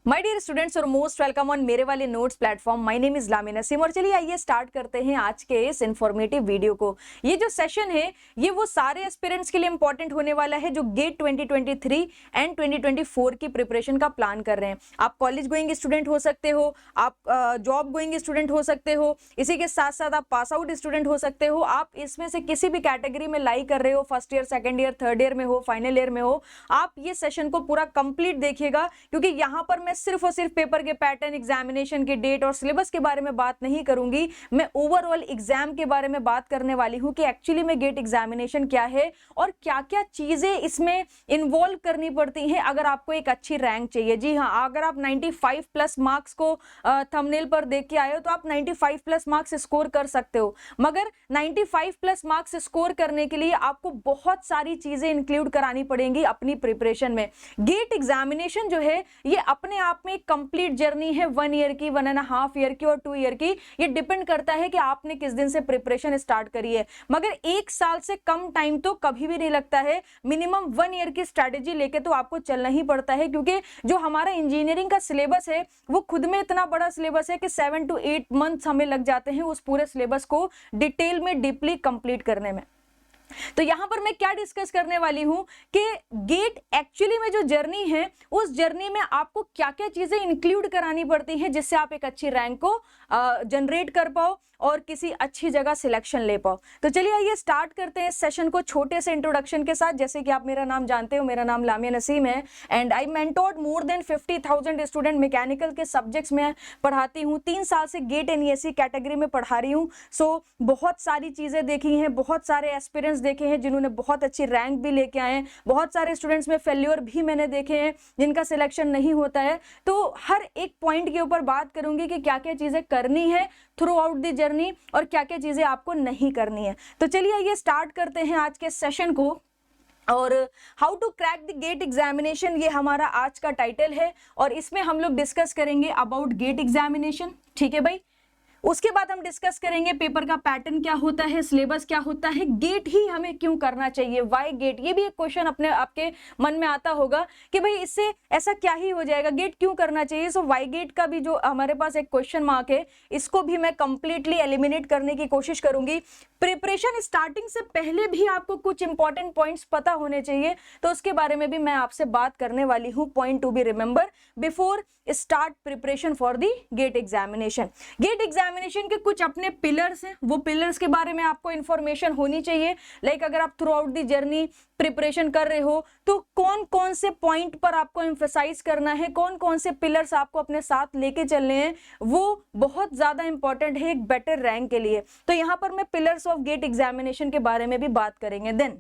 My dear students और most welcome on मेरे वाले notes platform. My name is Lamina Naseem और चलिए आइए स्टार्ट करते हैं आज के इस इंफॉर्मेटिव वीडियो को। ये जो सेशन है ये वो सारे एस्पिरेंट्स के लिए इंपॉर्टेंट होने वाला है जो गेट 2023 एंड 2024 की प्रिपरेशन का प्लान कर रहे हैं। आप कॉलेज गोइंग स्टूडेंट हो सकते हो, आप जॉब गोइंग स्टूडेंट हो सकते हो, इसी के साथ साथ आप पास आउट स्टूडेंट हो सकते हो। आप इसमें से किसी भी कैटेगरी में लाई कर रहे हो, first year, second year, third year में हो, फाइनल ईयर में हो, आप ये सेशन को पूरा कंप्लीट देखिएगा क्योंकि यहाँ पर मैं सिर्फ और सिर्फ पेपर के पैटर्न, एग्जामिनेशन के डेट और सिलेबस के बारे में बात नहीं करूंगी। मैं ओवरऑल एग्जाम के बारे में बात करने वाली हूं कि एक्चुअली में गेट एग्जामिनेशन क्या है और क्या क्या चीजें इसमें इन्वॉल्व करनी पड़ती हैं अगर आपको एक अच्छी रैंक चाहिए। जी हाँ, अगर आप 95 प्लस मार्क्स को थंबनेल पर देख के आए हो तो आप 95 प्लस मार्क्स स्कोर कर सकते हो, मगर 95 प्लस मार्क्स स्कोर करने के लिए आपको बहुत सारी चीजें इंक्लूड करानी पड़ेंगी अपनी प्रिपरेशन में। गेट एग्जामिनेशन जो है ये अपने आप में कंप्लीट जर्नी है, 1 ईयर की, 1.5 ईयर की और 2 ईयर की। ये डिपेंड करता है कि आपने किस दिन से प्रिपरेशन स्टार्ट करी है, मगर 1 साल से कम टाइम तो कभी भी नहीं लगता है। मिनिमम 1 ईयर की स्ट्रैटेजी लेके तो आपको चलना ही पड़ता है क्योंकि जो हमारा इंजीनियरिंग का सिलेबस है वो खुद में इतना बड़ा सिलेबस है कि 7 to 8 मंथ्स हमें लग जाते हैं उस पूरे सिलेबस को डिटेल में डीपली कंप्लीट करने में। तो यहां पर मैं क्या डिस्कस करने वाली हूं कि गेट एक्चुअली में जो जर्नी है उस जर्नी में आपको क्या क्या चीजें इंक्लूड करानी पड़ती हैं जिससे आप एक अच्छी रैंक को जनरेट कर पाओ और किसी अच्छी जगह सिलेक्शन ले पाओ। तो चलिए आइए स्टार्ट करते हैं इस सेशन को छोटे से इंट्रोडक्शन के साथ। जैसे कि आप मेरा नाम जानते हो, मेरा नाम लामिया नसीम है and I mentored more than 50,000 student. Mechanical के सब्जेक्ट्स में पढ़ाती हूँ, 3 साल से गेट एनईएससी कैटेगरी में पढ़ा रही हूँ। सो बहुत सारी चीजें देखी हैं, बहुत सारे एक्सपीरियंस देखे हैं जिन्होंने बहुत अच्छी रैंक भी लेके आए हैं, बहुत सारे स्टूडेंट्स में फेल्योर भी मैंने देखे हैं जिनका सिलेक्शन नहीं होता है। तो हर एक पॉइंट के ऊपर बात करूंगी कि क्या क्या चीजें करनी है थ्रू आउट द जर्नी और क्या क्या चीजें आपको नहीं करनी है। तो चलिए आइए स्टार्ट करते हैं आज के सेशन को। और how to crack the GATE examination ये हमारा आज का टाइटल है और इसमें हम लोग डिस्कस करेंगे अबाउट गेट एग्जामिनेशन। ठीक है भाई, उसके बाद हम डिस्कस करेंगे पेपर का पैटर्न क्या होता है, सिलेबस क्या होता है, गेट ही हमें क्यों करना चाहिए, व्हाई गेट। ये भी एक क्वेश्चन अपने आपके मन में आता होगा कि भाई इससे ऐसा क्या ही हो जाएगा, गेट क्यों करना चाहिए। सो व्हाई गेट का भी जो हमारे पास एक क्वेश्चन मार्क है इसको भी मैं कंप्लीटली एलिमिनेट करने की कोशिश करूंगी। प्रिपरेशन स्टार्टिंग से पहले भी आपको कुछ इंपॉर्टेंट पॉइंट्स पता होने चाहिए, तो उसके बारे में भी मैं आपसे बात करने वाली हूँ। Point to be remember before start preparation for the GATE examination. GATE examination के कुछ अपने पिलर्स हैं, वो पिलर्स के बारे में आपको इंफॉर्मेशन होनी चाहिए। लाइक अगर आप through out the journey preparation कर रहे हो तो कौन कौन से पॉइंट पर आपको एम्फसाइज करना है, कौन कौन से पिलर्स आपको अपने साथ लेके चलने हैं, वो बहुत ज्यादा इंपॉर्टेंट है एक बेटर रैंक के लिए। तो यहाँ पर मैं पिलर्स ऑफ गेट एग्जामिनेशन के बारे में भी बात करेंगे। देन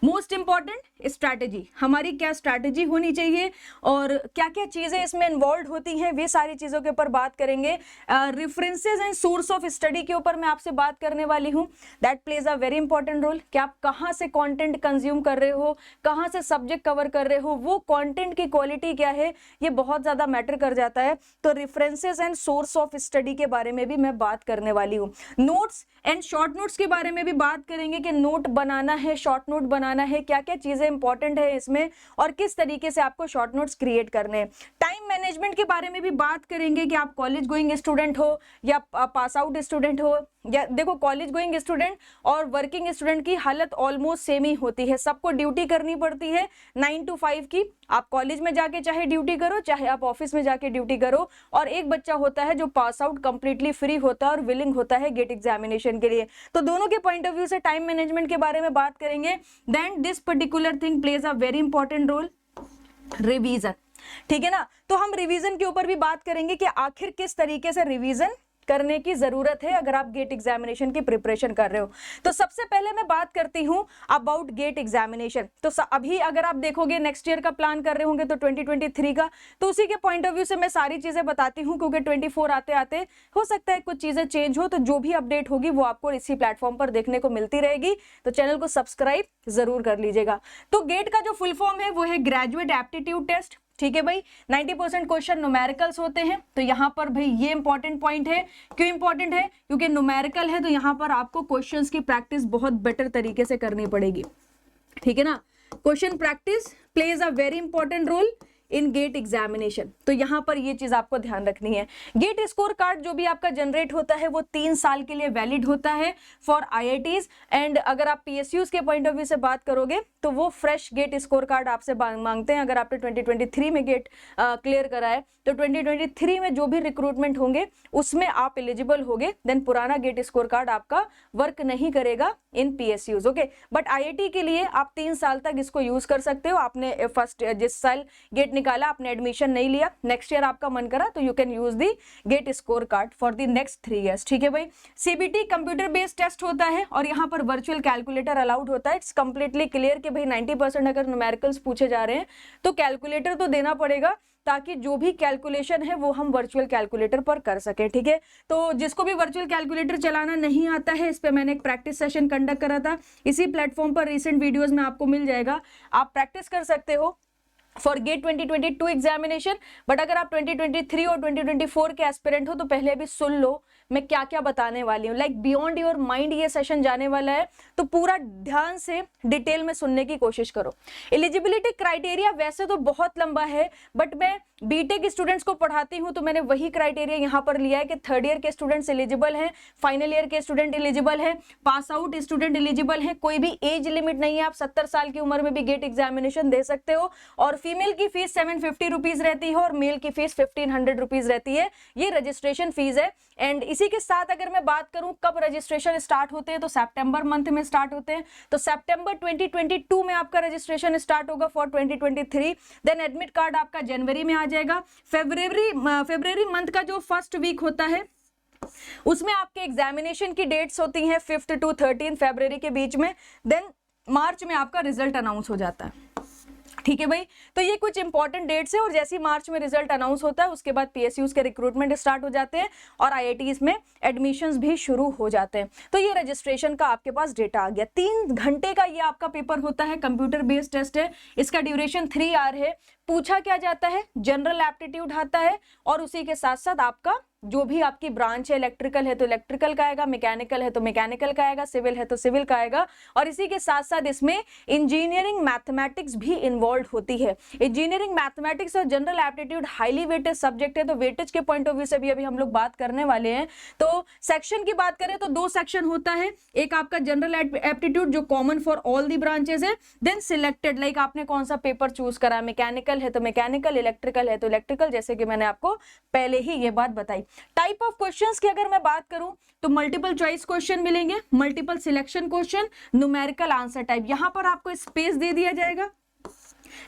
मोस्ट इंपॉर्टेंट स्ट्रैटेजी, हमारी क्या स्ट्रैटेजी होनी चाहिए और क्या क्या चीजें इसमें इन्वॉल्व होती हैं, वे सारी चीजों के ऊपर बात करेंगे। References and source of study के ऊपर मैं आपसे बात करने वाली हूँ। That plays a very important role कि आप कहाँ से कंटेंट कंज्यूम कर रहे हो, कहाँ से सब्जेक्ट कवर कर रहे हो, वो कंटेंट की क्वालिटी क्या है, ये बहुत ज्यादा मैटर कर जाता है। तो references and source of study के बारे में भी मैं बात करने वाली हूँ। नोट्स एंड शॉर्ट नोट्स के बारे में भी बात करेंगे कि नोट बनाना है, शॉर्ट नोट बनाना है, क्या क्या चीजें इंपॉर्टेंट है इसमें और किस तरीके से आपको शॉर्ट नोट्स क्रिएट करने हैं। टाइम मैनेजमेंट के बारे में भी बात करेंगे कि आप कॉलेज गोइंग स्टूडेंट हो या पास आउट स्टूडेंट हो। या देखो, कॉलेज गोइंग स्टूडेंट और वर्किंग स्टूडेंट की हालत ऑलमोस्ट सेम ही होती है, सबको ड्यूटी करनी पड़ती है 9 to 5 की। आप कॉलेज में जाके चाहे ड्यूटी करो, चाहे आप ऑफिस में जाके ड्यूटी करो। और एक बच्चा होता है जो पास आउट कंप्लीटली फ्री होता है और विलिंग होता है गेट एग्जामिनेशन के लिए। तो दोनों के पॉइंट ऑफ व्यू से टाइम मैनेजमेंट के बारे में बात करेंगे। Then this particular thing plays a very important role, revision. ठीक है ना, तो हम रिवीजन के ऊपर भी बात करेंगे कि आखिर किस तरीके से रिवीजन करने की जरूरत है अगर आप गेट एग्जामिनेशन की प्रिपरेशन कर रहे हो। तो सबसे पहले मैं बात करती हूं अबाउट गेट एग्जामिनेशन। तो अभी अगर आप देखोगे नेक्स्ट ईयर का प्लान कर रहे होंगे तो 2023 का, तो उसी के पॉइंट ऑफ व्यू से मैं सारी चीजें बताती हूं क्योंकि 24 आते आते हो सकता है कुछ चीजें चेंज हो, तो जो भी अपडेट होगी वो आपको इसी प्लेटफॉर्म पर देखने को मिलती रहेगी। तो चैनल को सब्सक्राइब जरूर कर लीजिएगा। तो गेट का जो फुल फॉर्म है वो है ग्रेजुएट एप्टीट्यूड टेस्ट। ठीक है भाई, 90% क्वेश्चन न्यूमेरिकल्स होते हैं। तो यहाँ पर भाई ये इंपॉर्टेंट पॉइंट है। क्यों इंपॉर्टेंट है? क्योंकि न्यूमेरिकल है तो यहाँ पर आपको क्वेश्चंस की प्रैक्टिस बहुत बेटर तरीके से करनी पड़ेगी। ठीक है ना, question practice plays a very important role in GATE examination. तो यहाँ पर ये चीज आपको ध्यान रखनी है। गेट स्कोर कार्ड जो भी आपका जनरेट होता है वो 3 साल के लिए वैलिड होता है फॉर IITs, एंड अगर आप PSUs के पॉइंट ऑफ व्यू से बात करोगे तो वो फ्रेश गेट स्कोर कार्ड आपसे मांगते हैं। अगर आपने 2023 में गेट क्लियर करा है तो 2023 में जो भी रिक्रूटमेंट होंगे उसमें आप एलिजिबल होगे, देन पुराना गेट स्कोर कार्ड आपका वर्क नहीं करेगा इन PSUs। ओके, बट IIT के लिए आप 3 साल तक इसको यूज कर सकते हो। आपने फर्स्ट जिस साल गेट निकाला, आपने एडमिशन नहीं लिया, नेक्स्ट ईयर आपका मन करा तो you can use the GATE score card for the next 3 years। ठीक है भाई। CBT कंप्यूटर बेस्ड टेस्ट होता है और यहाँ पर वर्चुअल कैलकुलेटर अलाउड होता है। इट्स कंप्लीटली क्लियर कि भाई 90% अगर न्यूमेरिकल्स पूछे जा रहे हैं तो कैलकुलेटर तो देना पड़ेगा, ताकि जो भी कैलकुलेशन है वो हम वर्चुअल कैलकुलेटर पर कर सके। ठीक है, तो जिसको भी वर्चुअल कैलकुलेटर चलाना नहीं आता है, इस पे मैंने एक प्रैक्टिस सेशन कंडक्ट करा था, इसी प्लेटफॉर्म पर रिसेंट वीडियोस में आपको मिल जाएगा, आप प्रैक्टिस कर सकते हो फॉर गेट 2022 एग्जामिनेशन। बट अगर आप 2023 और 2024 के एस्पिरेंट हो तो पहले भी सुन लो मैं क्या क्या बताने वाली हूँ। लाइक बियॉन्ड योर माइंड ये सेशन जाने वाला है, तो पूरा ध्यान से डिटेल में सुनने की कोशिश करो। एलिजिबिलिटी क्राइटेरिया वैसे तो बहुत लंबा है, बट मैं बीटेक स्टूडेंट्स को पढ़ाती हूँ तो मैंने वही क्राइटेरिया यहाँ पर लिया है कि 3rd ईयर के स्टूडेंट्स एलिजिबल हैं, फाइनल ईयर के स्टूडेंट एलिजिबल हैं, पास आउट स्टूडेंट एलिजिबल हैं, कोई भी एज लिमिट नहीं है, आप 70 साल की उम्र में भी गेट एग्जामिनेशन दे सकते हो। और फीमेल की फीस 750 रुपीज रहती है और मेल की फीस 1500 रुपीज रहती है। ये रजिस्ट्रेशन फीस है। एंड इसी के साथ अगर मैं बात करूं कब रजिस्ट्रेशन स्टार्ट होते हैं तो सितंबर मंथ में स्टार्ट होते हैं। तो सितंबर 2022 में आपका रजिस्ट्रेशन स्टार्ट होगा फॉर 2023। देन एडमिट कार्ड आपका जनवरी में आ जाएगा। फरवरी मंथ का जो फर्स्ट वीक होता है उसमें आपके एग्जामिनेशन की डेट्स होती हैं 5th to 13 फरवरी के बीच में। देन मार्च में आपका रिजल्ट अनाउंस हो जाता है। ठीक है भाई, तो ये कुछ इंपॉर्टेंट डेट्स है और जैसे ही मार्च में रिजल्ट अनाउंस होता है उसके बाद PSUs के रिक्रूटमेंट स्टार्ट हो जाते हैं और IITs में एडमिशंस भी शुरू हो जाते हैं। तो ये रजिस्ट्रेशन का आपके पास डेटा आ गया। 3 घंटे का ये आपका पेपर होता है, कंप्यूटर बेस्ड टेस्ट है, इसका ड्यूरेशन 3 आवर है। पूछा क्या जाता है, जनरल एप्टीट्यूड आता है और उसी के साथ साथ आपका जो भी आपकी ब्रांच है, इलेक्ट्रिकल है तो इलेक्ट्रिकल का आएगा, मैकेनिकल है तो मैकेनिकल का आएगा, सिविल है तो सिविल का आएगा। और इसी के साथ साथ इसमें इंजीनियरिंग मैथमेटिक्स भी इन्वॉल्व होती है। इंजीनियरिंग मैथमेटिक्स और general aptitude highly weightage subject है, तो वेटेज के पॉइंट ऑफ व्यू से भी अभी हम लोग बात करने वाले हैं। तो सेक्शन की बात करें तो 2 सेक्शन होता है, एक आपका जनरल एप्टीट्यूड जो common for all the branches है, देन सिलेक्टेड लाइक आपने कौन सा पेपर चूज करा, मैकेनिकल है तो मैकेनिकल, इलेक्ट्रिकल है तो इलेक्ट्रिकल, जैसे कि मैंने आपको पहले ही ये बात बताई। टाइप ऑफ क्वेश्चंस की अगर मैं बात करूं तो मल्टीपल चॉइस क्वेश्चन मिलेंगे, multiple selection question, numerical answer type. यहां पर आपको स्पेस दे दिया जाएगा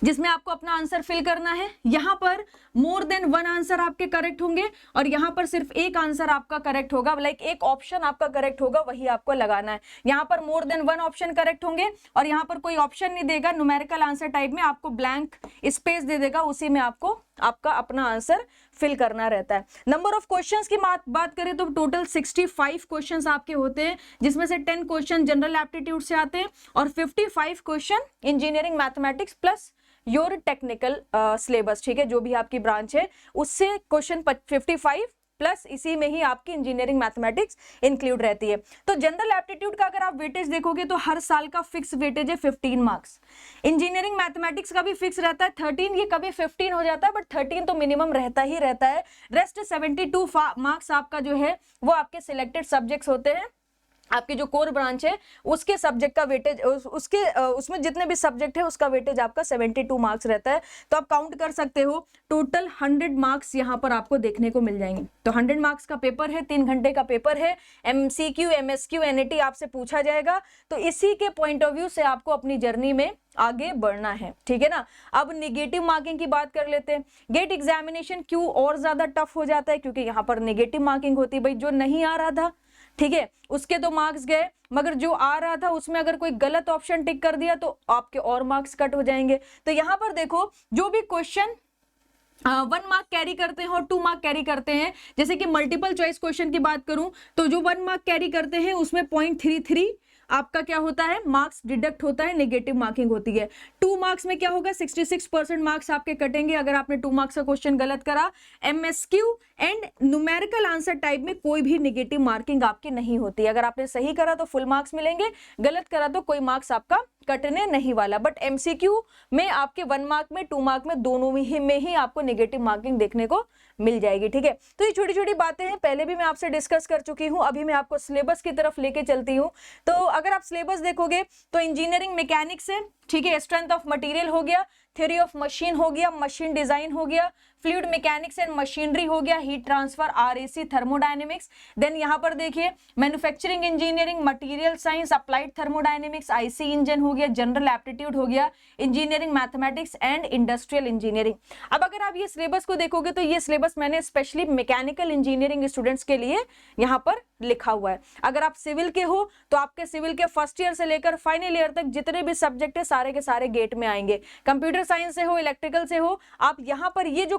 जिसमें आपको अपना आंसर फिल करना है। यहां पर मोर देन 1 आंसर आपके करेक्ट होंगे और यहां पर सिर्फ एक आंसर आपका करेक्ट होगा, लाइक एक ऑप्शन आपका करेक्ट होगा, वही आपको लगाना है। यहां पर मोर देन 1 ऑप्शन करेक्ट होंगे और यहां पर कोई ऑप्शन नहीं देगा। न्यूमेरिकल आंसर टाइप में आपको ब्लैंक स्पेस दे देगा, उसी में आपको आपका अपना आंसर फिल करना रहता है। नंबर ऑफ क्वेश्चंस की बात करें तो टोटल 65 क्वेश्चंस आपके होते हैं, जिसमें से 10 क्वेश्चन जनरल एप्टीट्यूड से आते हैं और 55 question engineering mathematics plus your technical syllabus. ठीक है, जो भी आपकी ब्रांच है उससे क्वेश्चन 55 प्लस इसी में ही आपकी इंजीनियरिंग मैथमेटिक्स इंक्लूड रहती है। तो जनरल एप्टीट्यूड का अगर आप वेटेज देखोगे तो हर साल का फिक्स वेटेज है 15 मार्क्स। इंजीनियरिंग मैथमेटिक्स का भी फिक्स रहता है 13, ये कभी 15 हो जाता है बट 13 तो मिनिमम रहता ही रहता है। रेस्ट 72 मार्क्स आपका जो है वो आपके सिलेक्टेड सब्जेक्ट्स होते हैं। आपकी जो कोर ब्रांच है उसके सब्जेक्ट का वेटेज उसमें जितने भी सब्जेक्ट है उसका वेटेज आपका 72 मार्क्स रहता है। तो आप काउंट कर सकते हो टोटल 100 मार्क्स यहाँ पर आपको देखने को मिल जाएंगे। तो 100 मार्क्स का पेपर है, 3 घंटे का पेपर है, MCQ, MSQ, NET आपसे पूछा जाएगा। तो इसी के पॉइंट ऑफ व्यू से आपको अपनी जर्नी में आगे बढ़ना है। ठीक है ना। अब निगेटिव मार्किंग की बात कर लेते हैं। गेट एग्जामिनेशन क्यों और ज्यादा टफ हो जाता है, क्योंकि यहाँ पर निगेटिव मार्किंग होती है। भाई जो नहीं आ रहा था, ठीक है, उसके तो मार्क्स गए, मगर जो आ रहा था उसमें अगर कोई गलत ऑप्शन टिक कर दिया तो आपके और मार्क्स कट हो जाएंगे। तो यहाँ पर देखो जो भी क्वेश्चन 1 मार्क कैरी करते हैं और 2 मार्क कैरी करते हैं, जैसे कि मल्टीपल चॉइस क्वेश्चन की बात करूं तो जो 1 मार्क कैरी करते हैं उसमें 0.33 आपका क्या होता है, मार्क्स डिडक्ट होता है, नेगेटिव मार्किंग होती है। 2 मार्क्स में क्या होगा, 66% मार्क्स आपके कटेंगे अगर आपने 2 मार्क्स का क्वेश्चन गलत करा। MSQ and numerical answer type में कोई भी नेगेटिव मार्किंग आपकी नहीं होती। अगर आपने सही करा तो फुल मार्क्स मिलेंगे, गलत करा तो कोई मार्क्स आपका कटने नहीं वाला, बट एमसीक्यू में आपके 1 मार्क में 2 मार्क में दोनों में ही आपको नेगेटिव मार्किंग देखने को मिल जाएगी। ठीक है, तो ये छोटी छोटी बातें हैं, पहले भी मैं आपसे डिस्कस कर चुकी हूं, अभी मैं आपको सिलेबस की तरफ लेके चलती हूं। तो अगर आप सिलेबस देखोगे तो इंजीनियरिंग मैकेनिक्स है, ठीक है, स्ट्रेंथ ऑफ मटेरियल हो गया, थ्योरी ऑफ मशीन हो गया, मशीन डिजाइन हो गया, फ्लूइड मैकेनिक्स एंड मशीनरी हो गया, heat transfer, RAC, thermodynamics. Then यहाँ पर देखिए manufacturing engineering, material science, applied thermodynamics, IC engine हो गया, जनरल एप्टीट्यूड हो गया, engineering mathematics and industrial engineering. अब अगर आप ये सिलेबस को देखोगे तो ये सिलेबस मैंने स्पेशली मैकेनिकल इंजीनियरिंग स्टूडेंट्स के लिए यहाँ पर लिखा हुआ है। अगर आप सिविल के हो तो आपके सिविल के फर्स्ट ईयर से लेकर फाइनल ईयर तक जितने भी सब्जेक्ट है सारे के सारे गेट में आएंगे। कंप्यूटर साइंस से हो, इलेक्ट्रिकल से हो, आप यहाँ पर ये जो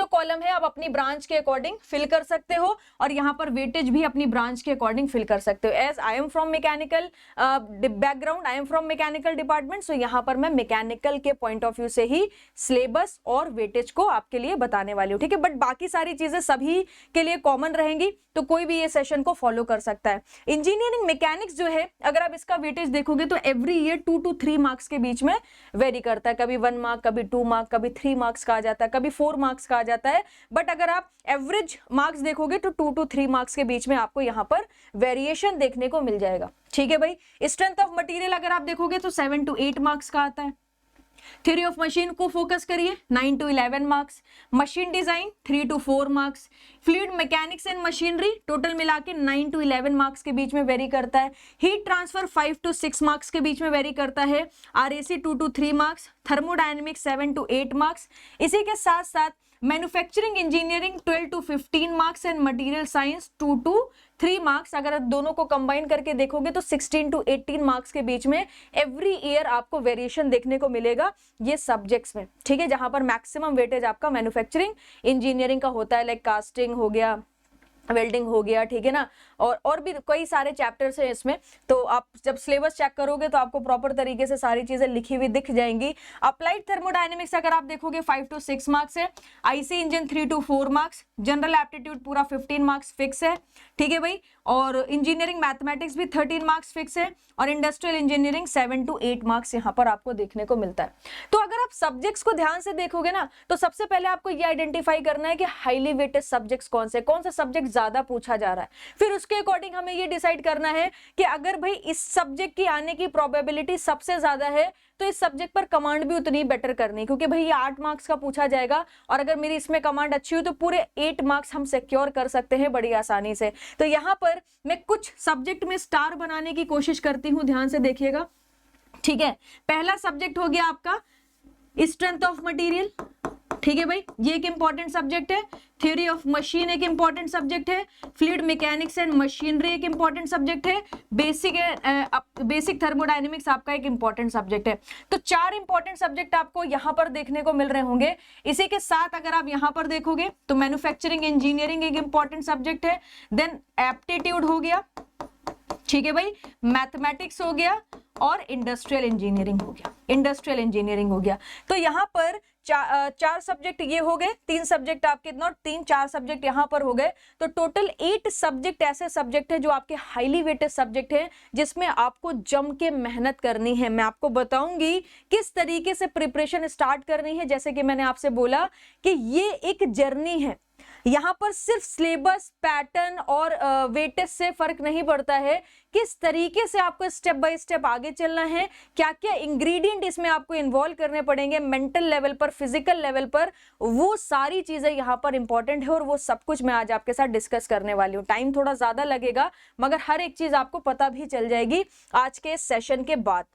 कॉलम है आप अपनी ब्रांच के अकॉर्डिंग फिल कर सकते हो, और यहाँ पर वेटेज भी अपनी ब्रांच के अकॉर्डिंग फिल कर सकते हो। As I am from mechanical background, I am from mechanical department, so यहाँ पर मैं मैकेनिकल के पॉइंट ऑफ व्यू से ही सिलेबस और वेटेज को आपके लिए बताने वाली हूँ। ठीक है, बट बाकी सारी चीजें सभी के लिए कॉमन रहेंगी, तो कोई भी ये सेशन को फॉलो कर सकता है। इंजीनियरिंग मैकेनिक्स जो है, अगर आप इसका वेटेज देखोगे तो एवरी ईयर 2 to 3 मार्क्स के बीच में वेरी करता है, कभी 1 मार्क, कभी 2 मार्क, कभी 3 मार्क्स का आ जाता है, कभी 4 मार्क्स का आ जाता है, बट अगर आप एवरेज मार्क्स देखोगे तो 2 to 3 मार्क्स के बीच में आपको यहाँ पर वेरिएशन देखने को मिल जाएगा। ठीक है भाई, स्ट्रेंथ ऑफ मटेरियल अगर आप देखोगे तो 7 to 8 मार्क्स का आता है। थ्योरी ऑफ मशीन को फोकस करिए, 9 to 11 marks, machine design 3 to 4 marks, fluid mechanics and machinery total मिला के 9 to 11 मार्क्स के बीच में वेरी करता है। हीट ट्रांसफर 5 to 6 मार्क्स के बीच में वेरी करता है। RAC 2 to 3 marks, thermodynamics 7 to 8 marks. इसी के साथ साथ manufacturing engineering 12 to 15 marks and material science 2 to 3 marks. अगर आप दोनों को कंबाइन करके देखोगे तो 16 to 18 मार्क्स के बीच में एवरी ईयर आपको वेरिएशन देखने को मिलेगा ये सब्जेक्ट्स में। ठीक है, जहां पर मैक्सिमम वेटेज आपका मैन्युफैक्चरिंग इंजीनियरिंग का होता है, लाइक कास्टिंग हो गया, वेल्डिंग हो गया, ठीक है ना, और भी कई सारे चैप्टर्स हैं इसमें। तो आप जब सिलेबस चेक करोगे तो आपको प्रॉपर तरीके से सारी चीजें लिखी हुई दिख जाएंगी। अप्लाइड थर्मोडायनेमिक्स अगर आप देखोगे 5 to 6 मार्क्स है, IC engine 3 to 4 marks, general aptitude पूरा 15 मार्क्स फिक्स है। ठीक है भाई, और इंजीनियरिंग मैथमेटिक्स भी 13 मार्क्स फिक्स है, और इंडस्ट्रियल इंजीनियरिंग 7 to 8 मार्क्स यहाँ पर आपको देखने को मिलता है। तो अगर आप सब्जेक्ट्स को ध्यान से देखोगे ना तो सबसे पहले आपको ये आइडेंटिफाई करना है कि हाईली वेटेड सब्जेक्ट्स कौन सा सब्जेक्ट ज्यादा पूछा जा रहा है। फिर उसके अकॉर्डिंग हमें ये डिसाइड करना है कि अगर भाई इस सब्जेक्ट की आने की प्रोबेबिलिटी सबसे ज्यादा है तो इस सब्जेक्ट पर कमांड भी उतनी बेटर करनी, क्योंकि भाई ये 8 मार्क्स का पूछा जाएगा, और अगर मेरी इसमें कमांड अच्छी हो तो पूरे 8 मार्क्स हम सिक्योर कर सकते हैं बड़ी आसानी से। तो यहाँ पर मैं कुछ सब्जेक्ट में स्टार बनाने की कोशिश करती हूँ, ध्यान से देखिएगा। ठीक है, पहला सब्जेक्ट हो गया आपका स्ट्रेंथ ऑफ मटेरियल। ठीक है भाई, ये एक इंपॉर्टेंट सब्जेक्ट है। थ्योरी ऑफ मशीन एक इंपॉर्टेंट सब्जेक्ट है। फ्लूइड मैकेनिक्स एंड मशीनरी एक इंपॉर्टेंट सब्जेक्ट है। बेसिक थर्मोडायनेमिक्स आपका एक इंपॉर्टेंट सब्जेक्ट है। तो 4 इंपॉर्टेंट सब्जेक्ट आपको यहाँ पर देखने को मिल रहे होंगे। इसी के साथ अगर आप यहाँ पर देखोगे तो मैन्युफैक्चरिंग इंजीनियरिंग एक इंपॉर्टेंट सब्जेक्ट है। देन एप्टीट्यूड हो गया, ठीक है भाई, मैथमेटिक्स हो गया, और इंडस्ट्रियल इंजीनियरिंग हो गया। तो यहाँ पर 4 सब्जेक्ट ये हो गए, 3 सब्जेक्ट आपके, नॉट 4 सब्जेक्ट यहाँ पर हो गए। तो टोटल 8 सब्जेक्ट ऐसे सब्जेक्ट है जो आपके हाईली वेटेड सब्जेक्ट है, जिसमें आपको जम के मेहनत करनी है। मैं आपको बताऊंगी किस तरीके से प्रिपरेशन स्टार्ट करनी है। जैसे कि मैंने आपसे बोला कि ये एक जर्नी है, यहाँ पर सिर्फ सिलेबस, पैटर्न और वेटेज से फर्क नहीं पड़ता है, किस तरीके से आपको स्टेप बाय स्टेप आगे चलना है, क्या क्या इंग्रेडिएंट इसमें आपको इन्वॉल्व करने पड़ेंगे मेंटल लेवल पर, फिजिकल लेवल पर, वो सारी चीजें यहाँ पर इंपॉर्टेंट है, और वो सब कुछ मैं आज आपके साथ डिस्कस करने वाली हूँ। टाइम थोड़ा ज्यादा लगेगा, मगर हर एक चीज आपको पता भी चल जाएगी आज के सेशन के बाद।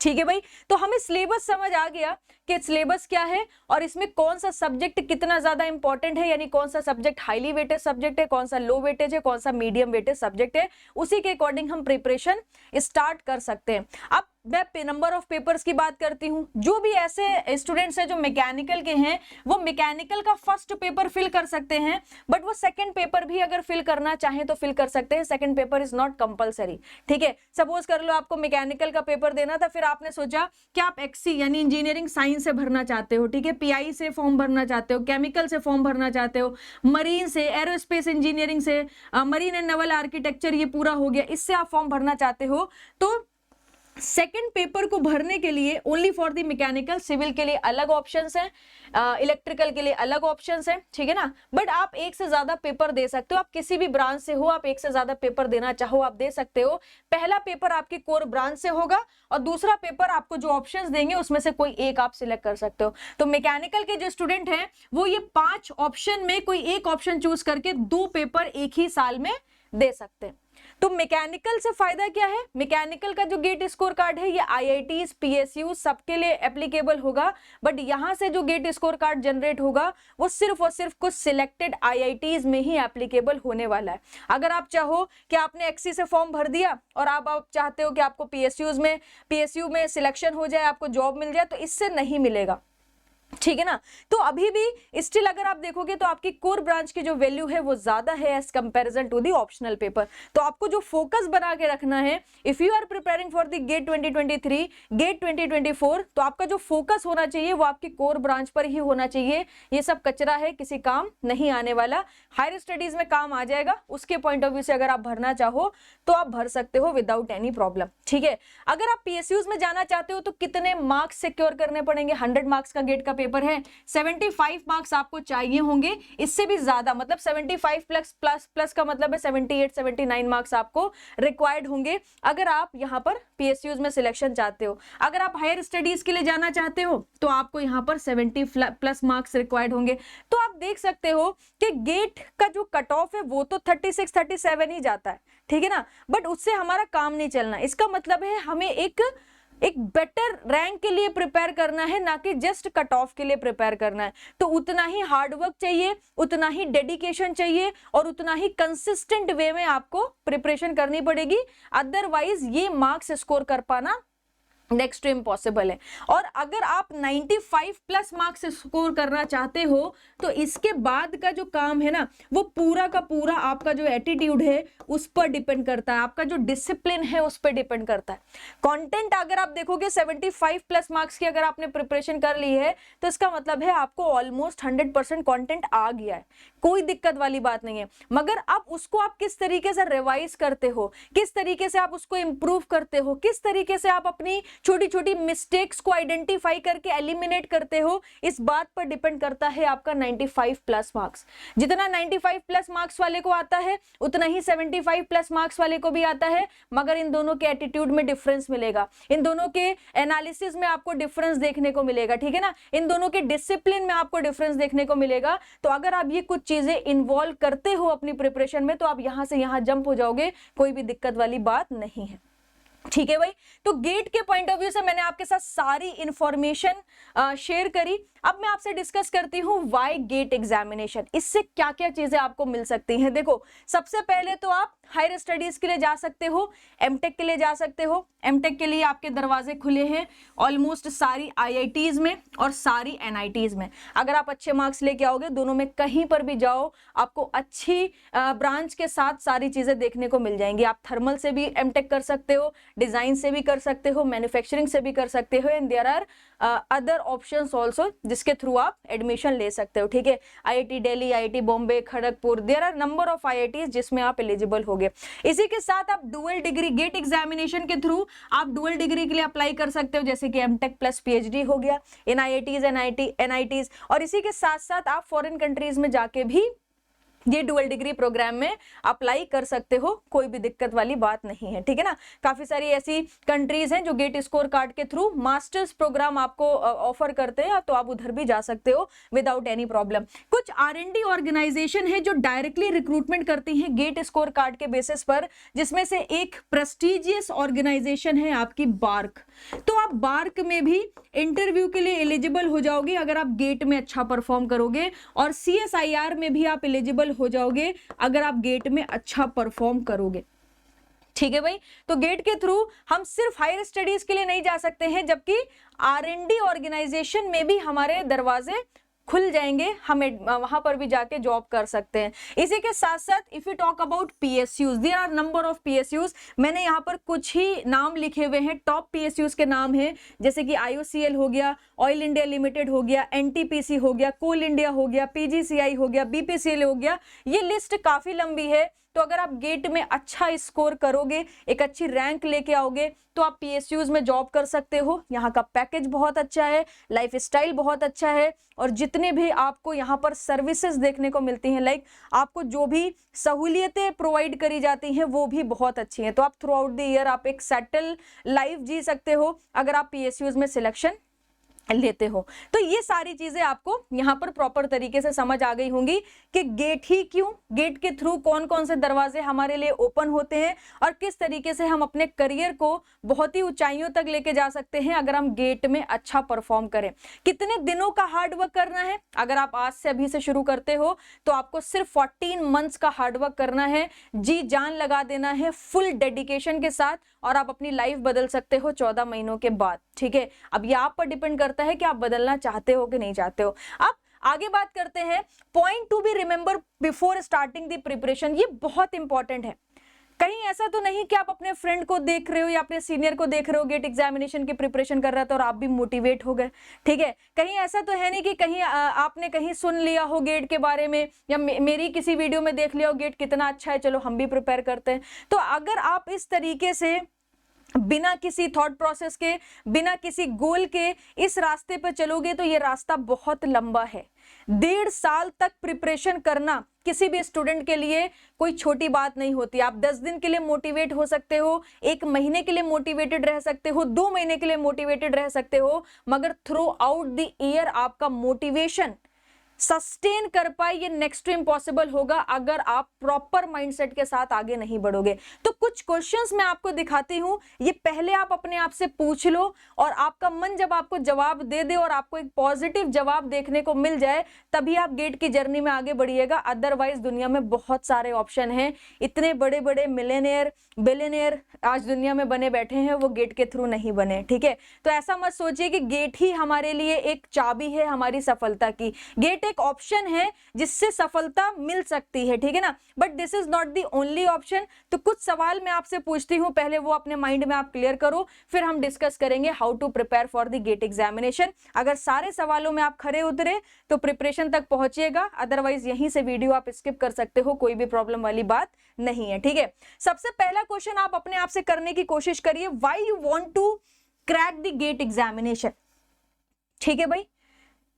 ठीक है भाई, तो हमें सिलेबस समझ आ गया कि सिलेबस क्या है और इसमें कौन सा सब्जेक्ट कितना ज्यादा इंपॉर्टेंट है, यानी कौन सा सब्जेक्ट हाईली वेटेड सब्जेक्ट है, कौन सा लो वेटेज है, कौन सा मीडियम वेटेज सब्जेक्ट है। उसी के अकॉर्डिंग हम प्रिपरेशन स्टार्ट कर सकते हैं। अब मैं नंबर ऑफ पेपर्स की बात करती हूँ। जो भी ऐसे स्टूडेंट्स हैं जो मैकेनिकल के हैं, वो मैकेनिकल का फर्स्ट पेपर फिल कर सकते हैं, बट वो सेकंड पेपर भी अगर फिल करना चाहें तो फिल कर सकते हैं। Second paper is not compulsory. ठीक है, सपोज कर लो आपको मैकेनिकल का पेपर देना था, फिर आपने सोचा कि आप एक्सी यानी इंजीनियरिंग साइंस से भरना चाहते हो, ठीक है, पीआई से फॉर्म भरना चाहते हो, केमिकल से फॉर्म भरना चाहते हो, मरीन से, एरोस्पेस इंजीनियरिंग से, मरीन एंड नेवल आर्किटेक्चर, ये पूरा हो गया, इससे आप फॉर्म भरना चाहते हो, तो सेकंड पेपर को भरने के लिए only for the mechanical, civil के लिए अलग ऑप्शंस हैं, इलेक्ट्रिकल के लिए अलग ऑप्शंस हैं, ठीक है ना। बट आप एक से ज्यादा पेपर दे सकते हो, आप किसी भी ब्रांच से हो, आप एक से ज्यादा पेपर देना चाहो आप दे सकते हो। पहला पेपर आपकी कोर ब्रांच से होगा और दूसरा पेपर आपको जो ऑप्शंस देंगे उसमें से कोई एक आप सिलेक्ट कर सकते हो। तो मैकेनिकल के जो स्टूडेंट हैं वो ये 5 ऑप्शन में कोई एक ऑप्शन चूज करके 2 पेपर एक ही साल में दे सकते हैं। तो मैकेनिकल से फायदा क्या है, मैकेनिकल का जो गेट स्कोर कार्ड है ये आईआईटीज, पीएसयू सबके लिए एप्लीकेबल होगा। बट यहां से जो गेट स्कोर कार्ड जनरेट होगा वो सिर्फ और सिर्फ कुछ सिलेक्टेड आईआईटीज में ही एप्लीकेबल होने वाला है। अगर आप चाहो कि आपने एक्सी से फॉर्म भर दिया और आप चाहते हो कि आपको पीएसयू में सिलेक्शन हो जाए, आपको जॉब मिल जाए, तो इससे नहीं मिलेगा, ठीक है ना। तो अभी भी स्टिल अगर आप देखोगे तो आपकी कोर ब्रांच की जो वैल्यू है वो ज्यादा है as comparison to the optional paper. तो आपको जो फोकस बना के रखना है, if you are preparing for the GATE 2023, GATE 2024, तो आपका जो फोकस होना चाहिए वो आपकी कोर ब्रांच पर ही होना चाहिए। ये सब कचरा है, किसी काम नहीं आने वाला, हायर स्टडीज में काम आ जाएगा। उसके पॉइंट ऑफ व्यू से अगर आप भरना चाहो तो आप भर सकते हो विदाउट एनी प्रॉब्लम, ठीक है। अगर आप पीएसयूज में जाना चाहते हो तो कितने मार्क्स सिक्योर करने पड़ेंगे, 100 मार्क्स का गेट का पेपर है, 75 मार्क्स आपको चाहिए होंगे, इससे भी ज्यादा, मतलब 75 प्लस का मतलब है 78 79 मार्क्स आपको रिक्वायर्ड होंगे अगर आप यहां पर पीएसयूज में सिलेक्शन चाहते हो। अगर आप हायर स्टडीज के लिए जाना चाहते हो तो आपको यहां पर 70 प्लस मार्क्स रिक्वायर्ड होंगे। तो आप देख सकते हो कि गेट का जो कट ऑफ है वो तो 36 37 ही जाता है, ठीक है ना। बट उससे हमारा काम नहीं चलना, इसका मतलब है हमें एक बेटर रैंक के लिए प्रिपेयर करना है, ना कि जस्ट कट ऑफ के लिए प्रिपेयर करना है। तो उतना ही हार्ड वर्क चाहिए, उतना ही डेडिकेशन चाहिए और उतना ही कंसिस्टेंट वे में आपको प्रिपरेशन करनी पड़ेगी। अदरवाइज ये मार्क्स स्कोर कर पाना नेक्स्ट टू इम्पॉसिबल है। और अगर आप 95 प्लस मार्क्स स्कोर करना चाहते हो तो इसके बाद का जो काम है ना वो पूरा का पूरा आपका जो एटीट्यूड है उस पर डिपेंड करता है, आपका जो डिसिप्लिन है उस पर डिपेंड करता है। कंटेंट अगर आप देखोगे 75 प्लस मार्क्स की अगर आपने प्रिपरेशन कर ली है तो इसका मतलब है आपको ऑलमोस्ट 100% कंटेंट आ गया है, कोई दिक्कत वाली बात नहीं है। मगर अब उसको आप किस तरीके से रिवाइज करते हो, किस तरीके से आप उसको इंप्रूव करते हो, किस तरीके से आप अपनी छोटी छोटी मिस्टेक्स को आइडेंटिफाई करके एलिमिनेट करते हो, इस बात पर डिपेंड करता है आपका 95 प्लस मार्क्स। जितना 95 प्लस मार्क्स वाले को आता है उतना ही 75 प्लस मार्क्स वाले को भी आता है, मगर इन दोनों के एटीट्यूड में डिफरेंस मिलेगा, इन दोनों के एनालिसिस में आपको डिफरेंस देखने को मिलेगा, ठीक है ना। इन दोनों के डिसिप्लिन में आपको डिफरेंस देखने को मिलेगा। तो अगर आप ये कुछ चीजें इन्वॉल्व करते हो अपनी प्रिपरेशन में तो आप यहां से यहां जंप हो जाओगे, कोई भी दिक्कत वाली बात नहीं है, ठीक है भाई। तो गेट के पॉइंट ऑफ व्यू से मैंने आपके साथ सारी इंफॉर्मेशन शेयर करी। अब मैं आपसे डिस्कस करती हूँ व्हाई गेट एग्जामिनेशन, इससे क्या क्या चीजें आपको मिल सकती हैं। देखो, सबसे पहले तो आप हायर स्टडीज के लिए जा सकते हो, एमटेक के लिए जा सकते हो। एमटेक के लिए आपके दरवाजे खुले हैं ऑलमोस्ट सारी आईआईटीज में और सारी एनआईटीज में। अगर आप अच्छे मार्क्स लेके आओगे दोनों में कहीं पर भी जाओ आपको अच्छी ब्रांच के साथ सारी चीजें देखने को मिल जाएंगी। आप थर्मल से भी एमटेक कर सकते हो, डिजाइन से भी कर सकते हो, मैन्युफैक्चरिंग से भी कर सकते हो, and there are other options also जिसके थ्रू आप एडमिशन ले सकते हो, ठीक है। IIT Delhi, IIT Bombay, Kharagpur, there are number of IITs जिसमें आप एलिजिबल होगे। इसी के साथ आप डुअल डिग्री गेट एग्जामिनेशन के थ्रू आप डुअल डिग्री के लिए अप्लाई कर सकते हो, जैसे कि एमटेक प्लस पीएचडी हो गया इन आईआईटीज एनआईटीज। और इसी के साथ साथ आप फॉरेन कंट्रीज में जाके भी ये डुअल डिग्री प्रोग्राम में अप्लाई कर सकते हो, कोई भी दिक्कत वाली बात नहीं है, ठीक है ना। काफी सारी ऐसी कंट्रीज हैं जो गेट स्कोर कार्ड के थ्रू मास्टर्स प्रोग्राम आपको ऑफर करते हैं, तो आप उधर भी जा सकते हो विदाउट एनी प्रॉब्लम। कुछ आरएनडी ऑर्गेनाइजेशन है जो डायरेक्टली रिक्रूटमेंट करती हैं गेट स्कोर कार्ड के बेसिस पर, जिसमें से एक प्रेस्टिजियस ऑर्गेनाइजेशन है आपकी बार्क। तो आप बार्क में भी इंटरव्यू के लिए एलिजिबल हो जाओगे अगर आप गेट में अच्छा परफॉर्म करोगे, और सीएसआईआर में भी आप एलिजिबल हो जाओगे अगर आप गेट में अच्छा परफॉर्म करोगे, ठीक है भाई। तो गेट के थ्रू हम सिर्फ हायर स्टडीज के लिए नहीं जा सकते हैं, जबकि आरएनडी ऑर्गेनाइजेशन में भी हमारे दरवाजे खुल जाएंगे, हमें वहां पर भी जाके जॉब कर सकते हैं। इसी के साथ साथ if you talk about PSUs, there are number of PSUs. मैंने यहाँ पर कुछ ही नाम लिखे हुए हैं, टॉप पीएसयूज के नाम हैं, जैसे कि आईओसीएल हो गया, ऑयल इंडिया लिमिटेड हो गया, एनटीपीसी हो गया, कोल इंडिया हो गया, पीजीसीआई हो गया, बीपीसीएल हो गया। ये लिस्ट काफी लंबी है, तो अगर आप गेट में अच्छा स्कोर करोगे, एक अच्छी रैंक लेके आओगे, तो आप पीएसयूज में जॉब कर सकते हो। यहाँ का पैकेज बहुत अच्छा है, लाइफ स्टाइल बहुत अच्छा है, और जितने भी आपको यहाँ पर सर्विसेज देखने को मिलती हैं, लाइक आपको जो भी सहूलियतें प्रोवाइड करी जाती हैं वो भी बहुत अच्छी हैं। तो आप थ्रू आउट द ईयर आप एक सेटल लाइफ जी सकते हो अगर आप पीएसयूज में सिलेक्शन लेते हो। तो ये सारी चीजें आपको यहाँ पर प्रॉपर तरीके से समझ आ गई होंगी कि गेट ही क्यों, गेट के थ्रू कौन कौन से दरवाजे हमारे लिए ओपन होते हैं और किस तरीके से हम अपने करियर को बहुत ही ऊंचाइयों तक लेके जा सकते हैं अगर हम गेट में अच्छा परफॉर्म करें। कितने दिनों का हार्ड वर्क करना है? अगर आप आज से अभी से शुरू करते हो तो आपको सिर्फ 14 मंथ्स का हार्ड वर्क करना है, जी जान लगा देना है फुल डेडिकेशन के साथ, और आप अपनी लाइफ बदल सकते हो 14 महीनों के बाद। ठीक है, अब ये आप पर डिपेंड करता है कि आप बदलना चाहते हो कि नहीं चाहते हो। अब आगे बात करते हैं point to be remember before starting the preparation. ये बहुत इंपॉर्टेंट है। कहीं ऐसा तो नहीं कि आप अपने फ्रेंड को देख रहे हो या अपने सीनियर को देख रहे हो गेट एग्जामिनेशन की प्रिपरेशन कर रहा था और आप भी मोटिवेट हो गए। ठीक है, कहीं ऐसा तो है नहीं कि कहीं आपने कहीं सुन लिया हो गेट के बारे में, या मेरी किसी वीडियो में देख लिया हो गेट कितना अच्छा है, चलो हम भी प्रिपेयर करते हैं। तो अगर आप इस तरीके से बिना किसी थॉट प्रोसेस के, बिना किसी गोल के इस रास्ते पर चलोगे तो ये रास्ता बहुत लंबा है। 1.5 साल तक प्रिपरेशन करना किसी भी स्टूडेंट के लिए कोई छोटी बात नहीं होती। आप 10 दिन के लिए मोटिवेट हो सकते हो, 1 महीने के लिए मोटिवेटेड रह सकते हो, 2 महीने के लिए मोटिवेटेड रह सकते हो, मगर थ्रू आउट द ईयर आपका मोटिवेशन सस्टेन कर पाए ये नेक्स्ट टू इम्पॉसिबल होगा अगर आप प्रॉपर माइंडसेट के साथ आगे नहीं बढ़ोगे। तो कुछ क्वेश्चंस मैं आपको दिखाती हूं, ये पहले आप अपने आप से पूछ लो, और आपका मन जब आपको जवाब दे दे और आपको एक पॉजिटिव जवाब देखने को मिल जाए तभी आप गेट की जर्नी में आगे बढ़िएगा। अदरवाइज दुनिया में बहुत सारे ऑप्शन हैं, इतने बड़े बड़े मिलियनेयर बिलियनेयर आज दुनिया में बने बैठे हैं, वो गेट के थ्रू नहीं बने। ठीक है, तो ऐसा मत सोचिए कि गेट ही हमारे लिए एक चाबी है हमारी सफलता की। गेट एक ऑप्शन है जिससे सफलता मिल सकती है, ठीक है ना, but this is not the only option. तो कुछ सवाल मैं आपसे पूछती हूं, पहले वो अपने माइंड में आप क्लियर करो, फिर हम डिस्कस करेंगे how to prepare for the GATE examination. अगर सारे सवालों में आप खरे उतरे तो प्रिपरेशन तक पहुंचिएगा, अदरवाइज यहीं से वीडियो आप स्किप कर सकते हो, कोई भी प्रॉब्लम वाली बात नहीं है। ठीक है, सबसे पहला क्वेश्चन आप अपने आप से करने की कोशिश करिए, why you want to crack the GATE examination. ठीक है भाई,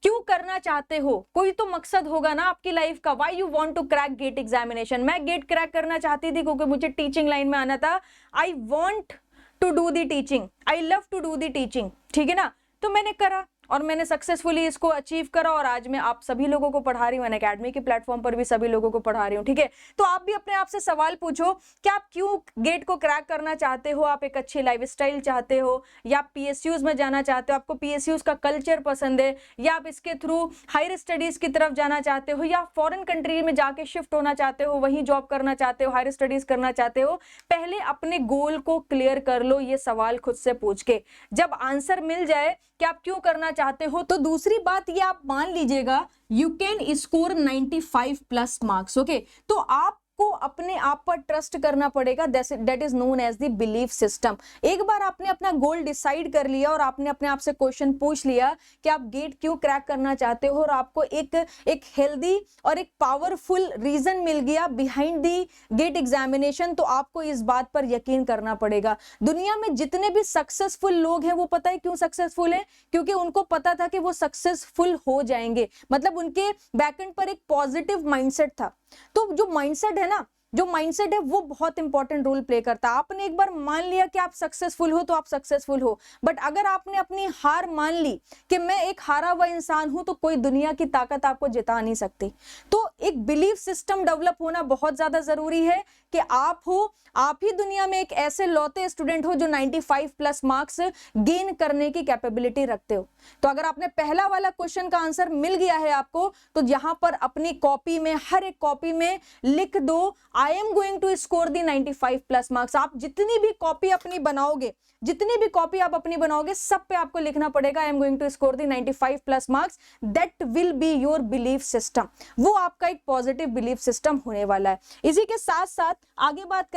क्यों करना चाहते हो? कोई तो मकसद होगा ना आपकी लाइफ का। Why you want to crack GATE examination. मैं गेट क्रैक करना चाहती थी क्योंकि मुझे टीचिंग लाइन में आना था। I want to do the teaching, I love to do the teaching. ठीक है ना, तो मैंने करा और मैंने सक्सेसफुली इसको अचीव करा, और आज मैं आप सभी लोगों को पढ़ा रही हूँ, अकेडमी के प्लेटफॉर्म पर भी सभी लोगों को पढ़ा रही हूँ। ठीक है, तो आप भी अपने आप से सवाल पूछो कि आप क्यों गेट को क्रैक करना चाहते हो। आप एक अच्छी लाइफस्टाइल चाहते हो, या आप पीएसयूज में जाना चाहते हो, आपको पीएसयूज का कल्चर पसंद है, या आप इसके थ्रू हायर स्टडीज की तरफ जाना चाहते हो, या फॉरेन कंट्री में जाके शिफ्ट होना चाहते हो, वहीं जॉब करना चाहते हो, हायर स्टडीज करना चाहते हो। पहले अपने गोल को क्लियर कर लो, ये सवाल खुद से पूछ के। जब आंसर मिल जाए कि आप क्यों करना चाहते हो, तो दूसरी बात ये आप मान लीजिएगा, you can score 95 plus marks. Okay, तो आपको अपने आप पर ट्रस्ट करना पड़ेगा, that is known as the belief system. एक बार आपने अपना गोल डिसाइड कर लिया और आपने अपने आप से क्वेश्चन पूछ लिया कि आप गेट क्यों क्रैक करना चाहते हो, और आपको एक हेल्दी और एक पावरफुल रीजन मिल गया बिहाइंड दी गेट एग्जामिनेशन, तो आपको इस बात पर यकीन करना पड़ेगा। दुनिया में जितने भी सक्सेसफुल लोग हैं वो पता है क्यों सक्सेसफुल है? क्योंकि उनको पता था कि वो सक्सेसफुल हो जाएंगे, मतलब उनके बैकएंड पर एक पॉजिटिव माइंडसेट था। तो जो माइंडसेट है ना, जो माइंडसेट है वो बहुत इंपॉर्टेंट रोल प्ले करता है। आपने एक बार मान लिया कि आप सक्सेसफुल हो तो आप सक्सेसफुल हो, बट अगर आपने अपनी हार मान ली कि मैं एक हारा हुआ इंसान हूं, तो कोई दुनिया की ताकत आपको जिता नहीं सकती। तो एक बिलीफ सिस्टम डेवलप होना बहुत ज्यादा जरूरी है कि आप ही दुनिया में एक ऐसे लौते स्टूडेंट हो जो 95 प्लस मार्क्स गेन करने की कैपेबिलिटी रखते हो। तो अगर आपने पहला वाला क्वेश्चन का आंसर मिल गया है आपको, तो यहां पर अपनी कॉपी में, हर एक कॉपी में लिख दो, I am going to score the 95 plus marks. आप जितनी भी कॉपी अपनी बनाओगे, जितनी भी कॉपी आप अपनी बनाओगे, सब पे आपको लिखना पड़ेगा I am going to score the 95 plus marks. That will be your belief system. वो आपका एक पॉजिटिव बिलीफ सिस्टम होने वाला है। इसी के साथ साथ आगे बात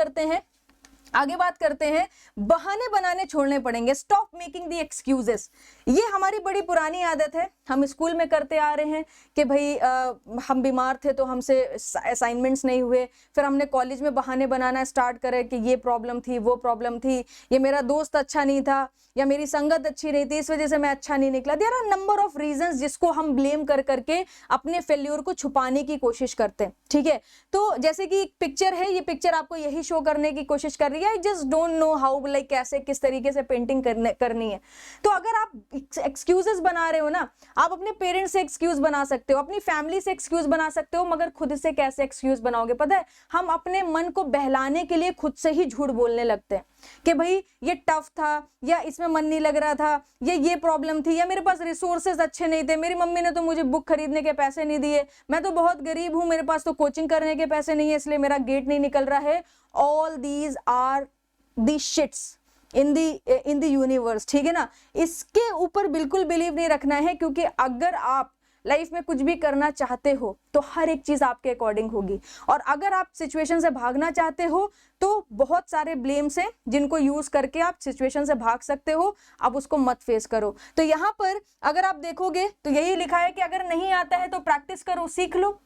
करते हैं, बहाने बनाने छोड़ने पड़ेंगे। Stop making the excuses. ये हमारी बड़ी पुरानी आदत है, हम स्कूल में करते आ रहे हैं कि भाई हम बीमार थे तो हमसे असाइनमेंट्स नहीं हुए, फिर हमने कॉलेज में बहाने बनाना स्टार्ट करे कि ये प्रॉब्लम थी, वो प्रॉब्लम थी, ये मेरा दोस्त अच्छा नहीं था, या मेरी संगत अच्छी नहीं थी, इस वजह से मैं अच्छा नहीं निकला। There are number of reasons जिसको हम ब्लेम कर करके अपने फेल्योर को छुपाने की कोशिश करते हैं, ठीक है। तो जैसे कि एक पिक्चर है, ये पिक्चर आपको यही शो करने की कोशिश कर रही है। I just don't know how, like कैसे किस तरीके से पेंटिंग करनी है। तो अगर आप एक्सक्यूजेस बना रहे हो ना, आप अपने पेरेंट्स से एक्सक्यूज बना सकते हो, अपनी फैमिली से एक्सक्यूज बना सकते हो, मगर खुद से कैसे एक्सक्यूज बनाओगे? पता है, हम अपने मन को बहलाने के लिए खुद से ही झूठ बोलने लगते हैं कि भाई ये टफ था, या इसमें मन नहीं लग रहा था, ये प्रॉब्लम थी, या मेरे पास रिसोर्सेज अच्छे नहीं थे, मेरी मम्मी ने तो मुझे बुक खरीदने के पैसे नहीं दिए, मैं तो बहुत गरीब हूं, मेरे पास तो कोचिंग करने के पैसे नहीं है, इसलिए मेरा गेट नहीं निकल रहा है। All these are the shits in the universe, ठीक है ना। इसके ऊपर बिल्कुल बिलीव नहीं रखना है, क्योंकि अगर आप लाइफ में कुछ भी करना चाहते हो तो हर एक चीज आपके अकॉर्डिंग होगी, और अगर आप सिचुएशन से भागना चाहते हो तो बहुत सारे ब्लेम्स हैं जिनको यूज करके आप सिचुएशन से भाग सकते हो, अब उसको मत फेस करो। तो यहाँ पर अगर आप देखोगे तो यही लिखा है कि अगर नहीं आता है तो प्रैक्टिस करो, सीख लो,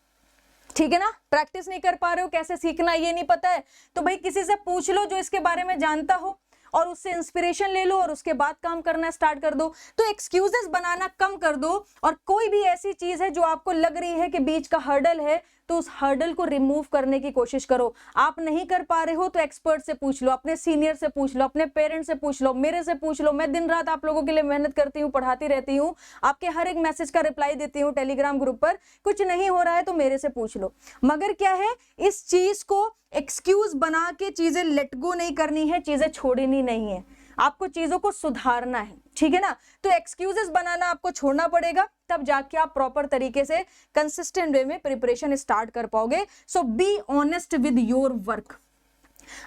ठीक है ना। प्रैक्टिस नहीं कर पा रहे हो, कैसे सीखना ये नहीं पता है, तो भाई किसी से पूछ लो जो इसके बारे में जानता हो, और उससे इंस्पिरेशन ले लो और उसके बाद काम करना स्टार्ट कर दो। तो एक्सक्यूजेस बनाना कम कर दो, और कोई भी ऐसी चीज है जो आपको लग रही है कि बीच का हर्डल है, तो उस हर्डल को रिमूव करने की कोशिश करो। आप नहीं कर पा रहे हो तो एक्सपर्ट से पूछ लो, अपने सीनियर से पूछ लो, अपने पेरेंट्स से पूछ लो, मेरे से पूछ लो। मैं दिन रात आप लोगों के लिए मेहनत करती हूँ, पढ़ाती रहती हूँ, आपके हर एक मैसेज का रिप्लाई देती हूँ टेलीग्राम ग्रुप पर। कुछ नहीं हो रहा है तो मेरे से पूछ लो। मगर क्या है, इस चीज को एक्सक्यूज बना के चीजें लेट गो नहीं करनी है, चीजें छोड़नी नहीं है, आपको चीजों को सुधारना है, ठीक है ना। तो एक्सक्यूजेस बनाना आपको छोड़ना पड़ेगा, तब जाके आप प्रॉपर तरीके से कंसिस्टेंट वे में प्रिपरेशन स्टार्ट कर पाओगे। So be honest with your work.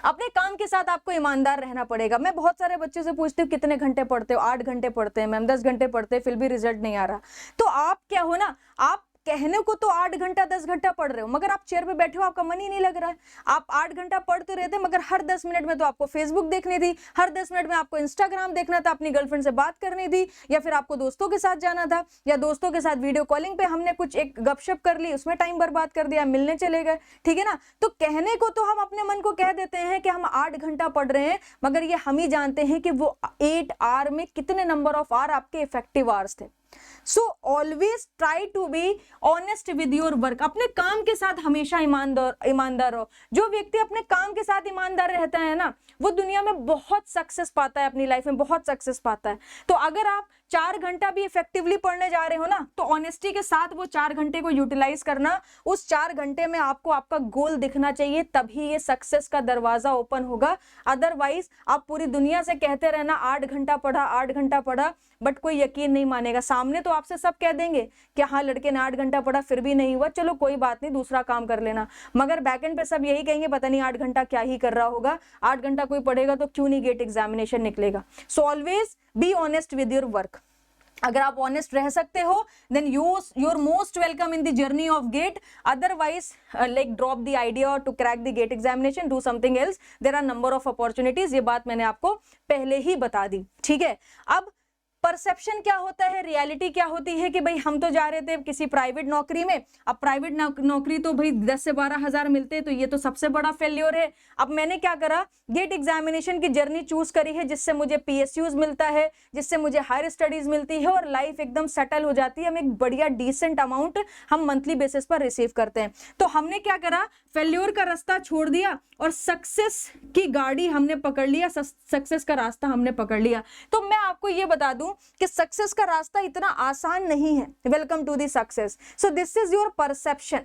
अपने काम के साथ आपको ईमानदार रहना पड़ेगा। मैं बहुत सारे बच्चों से पूछती हूँ कितने घंटे पढ़ते हो? 8 घंटे पढ़ते हैं मैम, 10 घंटे पढ़ते हैं, फिर भी रिजल्ट नहीं आ रहा। तो आप क्या हो ना, आप कहने को तो 8 घंटा 10 घंटा पढ़ रहे हो, मगर आप चेयर पे बैठे हो, आपका मन ही नहीं लग रहा है। आप 8 घंटा पढ़ तो रहे थे, मगर हर 10 मिनट में तो आपको फेसबुक देखनी थी, हर 10 मिनट में आपको इंस्टाग्राम देखना था, अपनी गर्लफ्रेंड से बात करनी थी, या फिर आपको दोस्तों के साथ जाना था, या दोस्तों के साथ वीडियो कॉलिंग पे हमने कुछ एक गपशप कर ली, उसमें टाइम बर्बाद कर दिया, मिलने चले गए, ठीक है ना। तो कहने को तो हम अपने मन को कह देते हैं कि हम 8 घंटा पढ़ रहे हैं, मगर ये हम ही जानते हैं कि वो 8 आवर में कितने नंबर ऑफ आवर आपके इफेक्टिव आवर्स थे। So always try to be honest with your work. अपने काम के साथ हमेशा ईमानदार रहो। जो व्यक्ति अपने काम के साथ ईमानदार रहता है ना, वो दुनिया में बहुत सक्सेस पाता है, अपनी लाइफ में बहुत सक्सेस पाता है। तो अगर आप 4 घंटा भी इफेक्टिवली पढ़ने जा रहे हो ना, तो ऑनेस्टी के साथ वो 4 घंटे को यूटिलाइज करना। उस 4 घंटे में आपको आपका गोल दिखना चाहिए, तभी ये सक्सेस का दरवाजा ओपन होगा। अदरवाइज आप पूरी दुनिया से कहते रहना 8 घंटा पढ़ा, 8 घंटा पढ़ा, बट कोई यकीन नहीं मानेगा। सामने तो आपसे सब कह देंगे कि हाँ लड़के ने 8 घंटा पढ़ा फिर भी नहीं हुआ, चलो कोई बात नहीं, दूसरा काम कर लेना। मगर बैकएंड पे सब यही कहेंगे पता नहीं 8 घंटा क्या ही कर रहा होगा, 8 घंटा कोई पढ़ेगा तो क्यों नहीं गेट एग्जामिनेशन निकलेगा। So always be honest with your work. अगर आप ऑनेस्ट रह सकते हो, then you're most welcome in the journey of GATE. Otherwise, like drop the idea to crack the GATE examination, do something else. There are number of opportunities. ये बात मैंने आपको पहले ही बता दी, ठीक है। अब परसेप्शन क्या होता है, रियलिटी क्या होती है कि भाई हम तो जा रहे थे किसी प्राइवेट नौकरी में। अब प्राइवेट नौकरी तो भाई 10 से 12 हजार मिलते हैं, तो ये तो सबसे बड़ा फेल्योर है। अब मैंने क्या करा, गेट एग्जामिनेशन की जर्नी चूज करी है, जिससे मुझे PSUs मिलता है, जिससे मुझे हायर स्टडीज मिलती है और लाइफ एकदम सेटल हो जाती है। हम एक बढ़िया डिसेंट अमाउंट हम मंथली बेसिस पर रिसीव करते हैं। तो हमने क्या करा, फेल्योर का रास्ता छोड़ दिया और सक्सेस की गाड़ी हमने पकड़ लिया, सक्सेस का रास्ता हमने पकड़ लिया। तो मैं आपको ये बता दूं कि सक्सेस का रास्ता इतना आसान नहीं है। Welcome to the success. So this is your perception,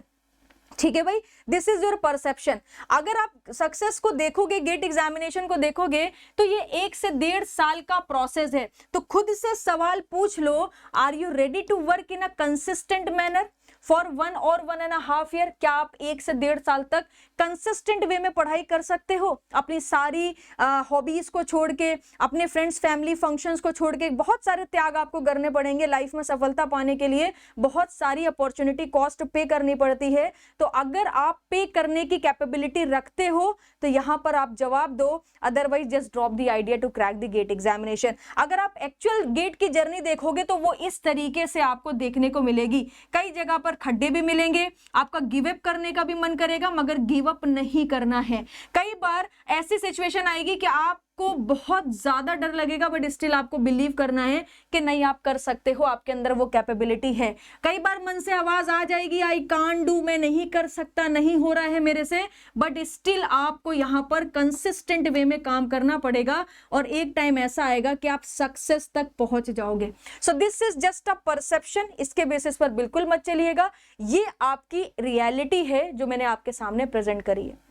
ठीक है भाई, दिस इज योर परसेप्शन। अगर आप सक्सेस को देखोगे, गेट एग्जामिनेशन को देखोगे, तो ये 1 से 1.5 साल का प्रोसेस है। तो खुद से सवाल पूछ लो, are you ready to work in a consistent manner? For 1 और 1.5 ईयर? क्या आप 1 से 1.5 साल तक कंसिस्टेंट वे में पढ़ाई कर सकते हो? अपनी सारी हॉबीज को छोड़ के, अपने फ्रेंड्स फैमिली फंक्शंस को छोड़ के, बहुत सारे त्याग आपको करने पड़ेंगे लाइफ में सफलता पाने के लिए, बहुत सारी अपॉर्चुनिटी कॉस्ट पे करनी पड़ती है। तो अगर आप पे करने की कैपेबिलिटी रखते हो तो यहां पर आप जवाब दो, otherwise just drop the idea to crack the GATE examination. अगर आप एक्चुअल गेट की जर्नी देखोगे तो वो इस तरीके से आपको देखने को मिलेगी। कई जगह पर खड्डे भी मिलेंगे, आपका गिव अप करने का भी मन करेगा मगर गिव अप नहीं करना है। कई बार ऐसी सिचुएशन आएगी कि आपको बहुत ज्यादा डर लगेगा बट स्टिल आपको बिलीव करना है कि नहीं आप कर सकते हो, आपके अंदर वो कैपेबिलिटी है। कई बार मन से आवाज आ जाएगी आई कांट डू, मैं नहीं कर सकता, नहीं हो रहा है मेरे से, बट स्टिल आपको यहां पर कंसिस्टेंट वे में काम करना पड़ेगा और एक टाइम ऐसा आएगा कि आप सक्सेस तक पहुंच जाओगे। सो this is just a perception, इसके बेसिस पर बिल्कुल मत चलिएगा, ये आपकी रियलिटी है जो मैंने आपके सामने प्रेजेंट करी है।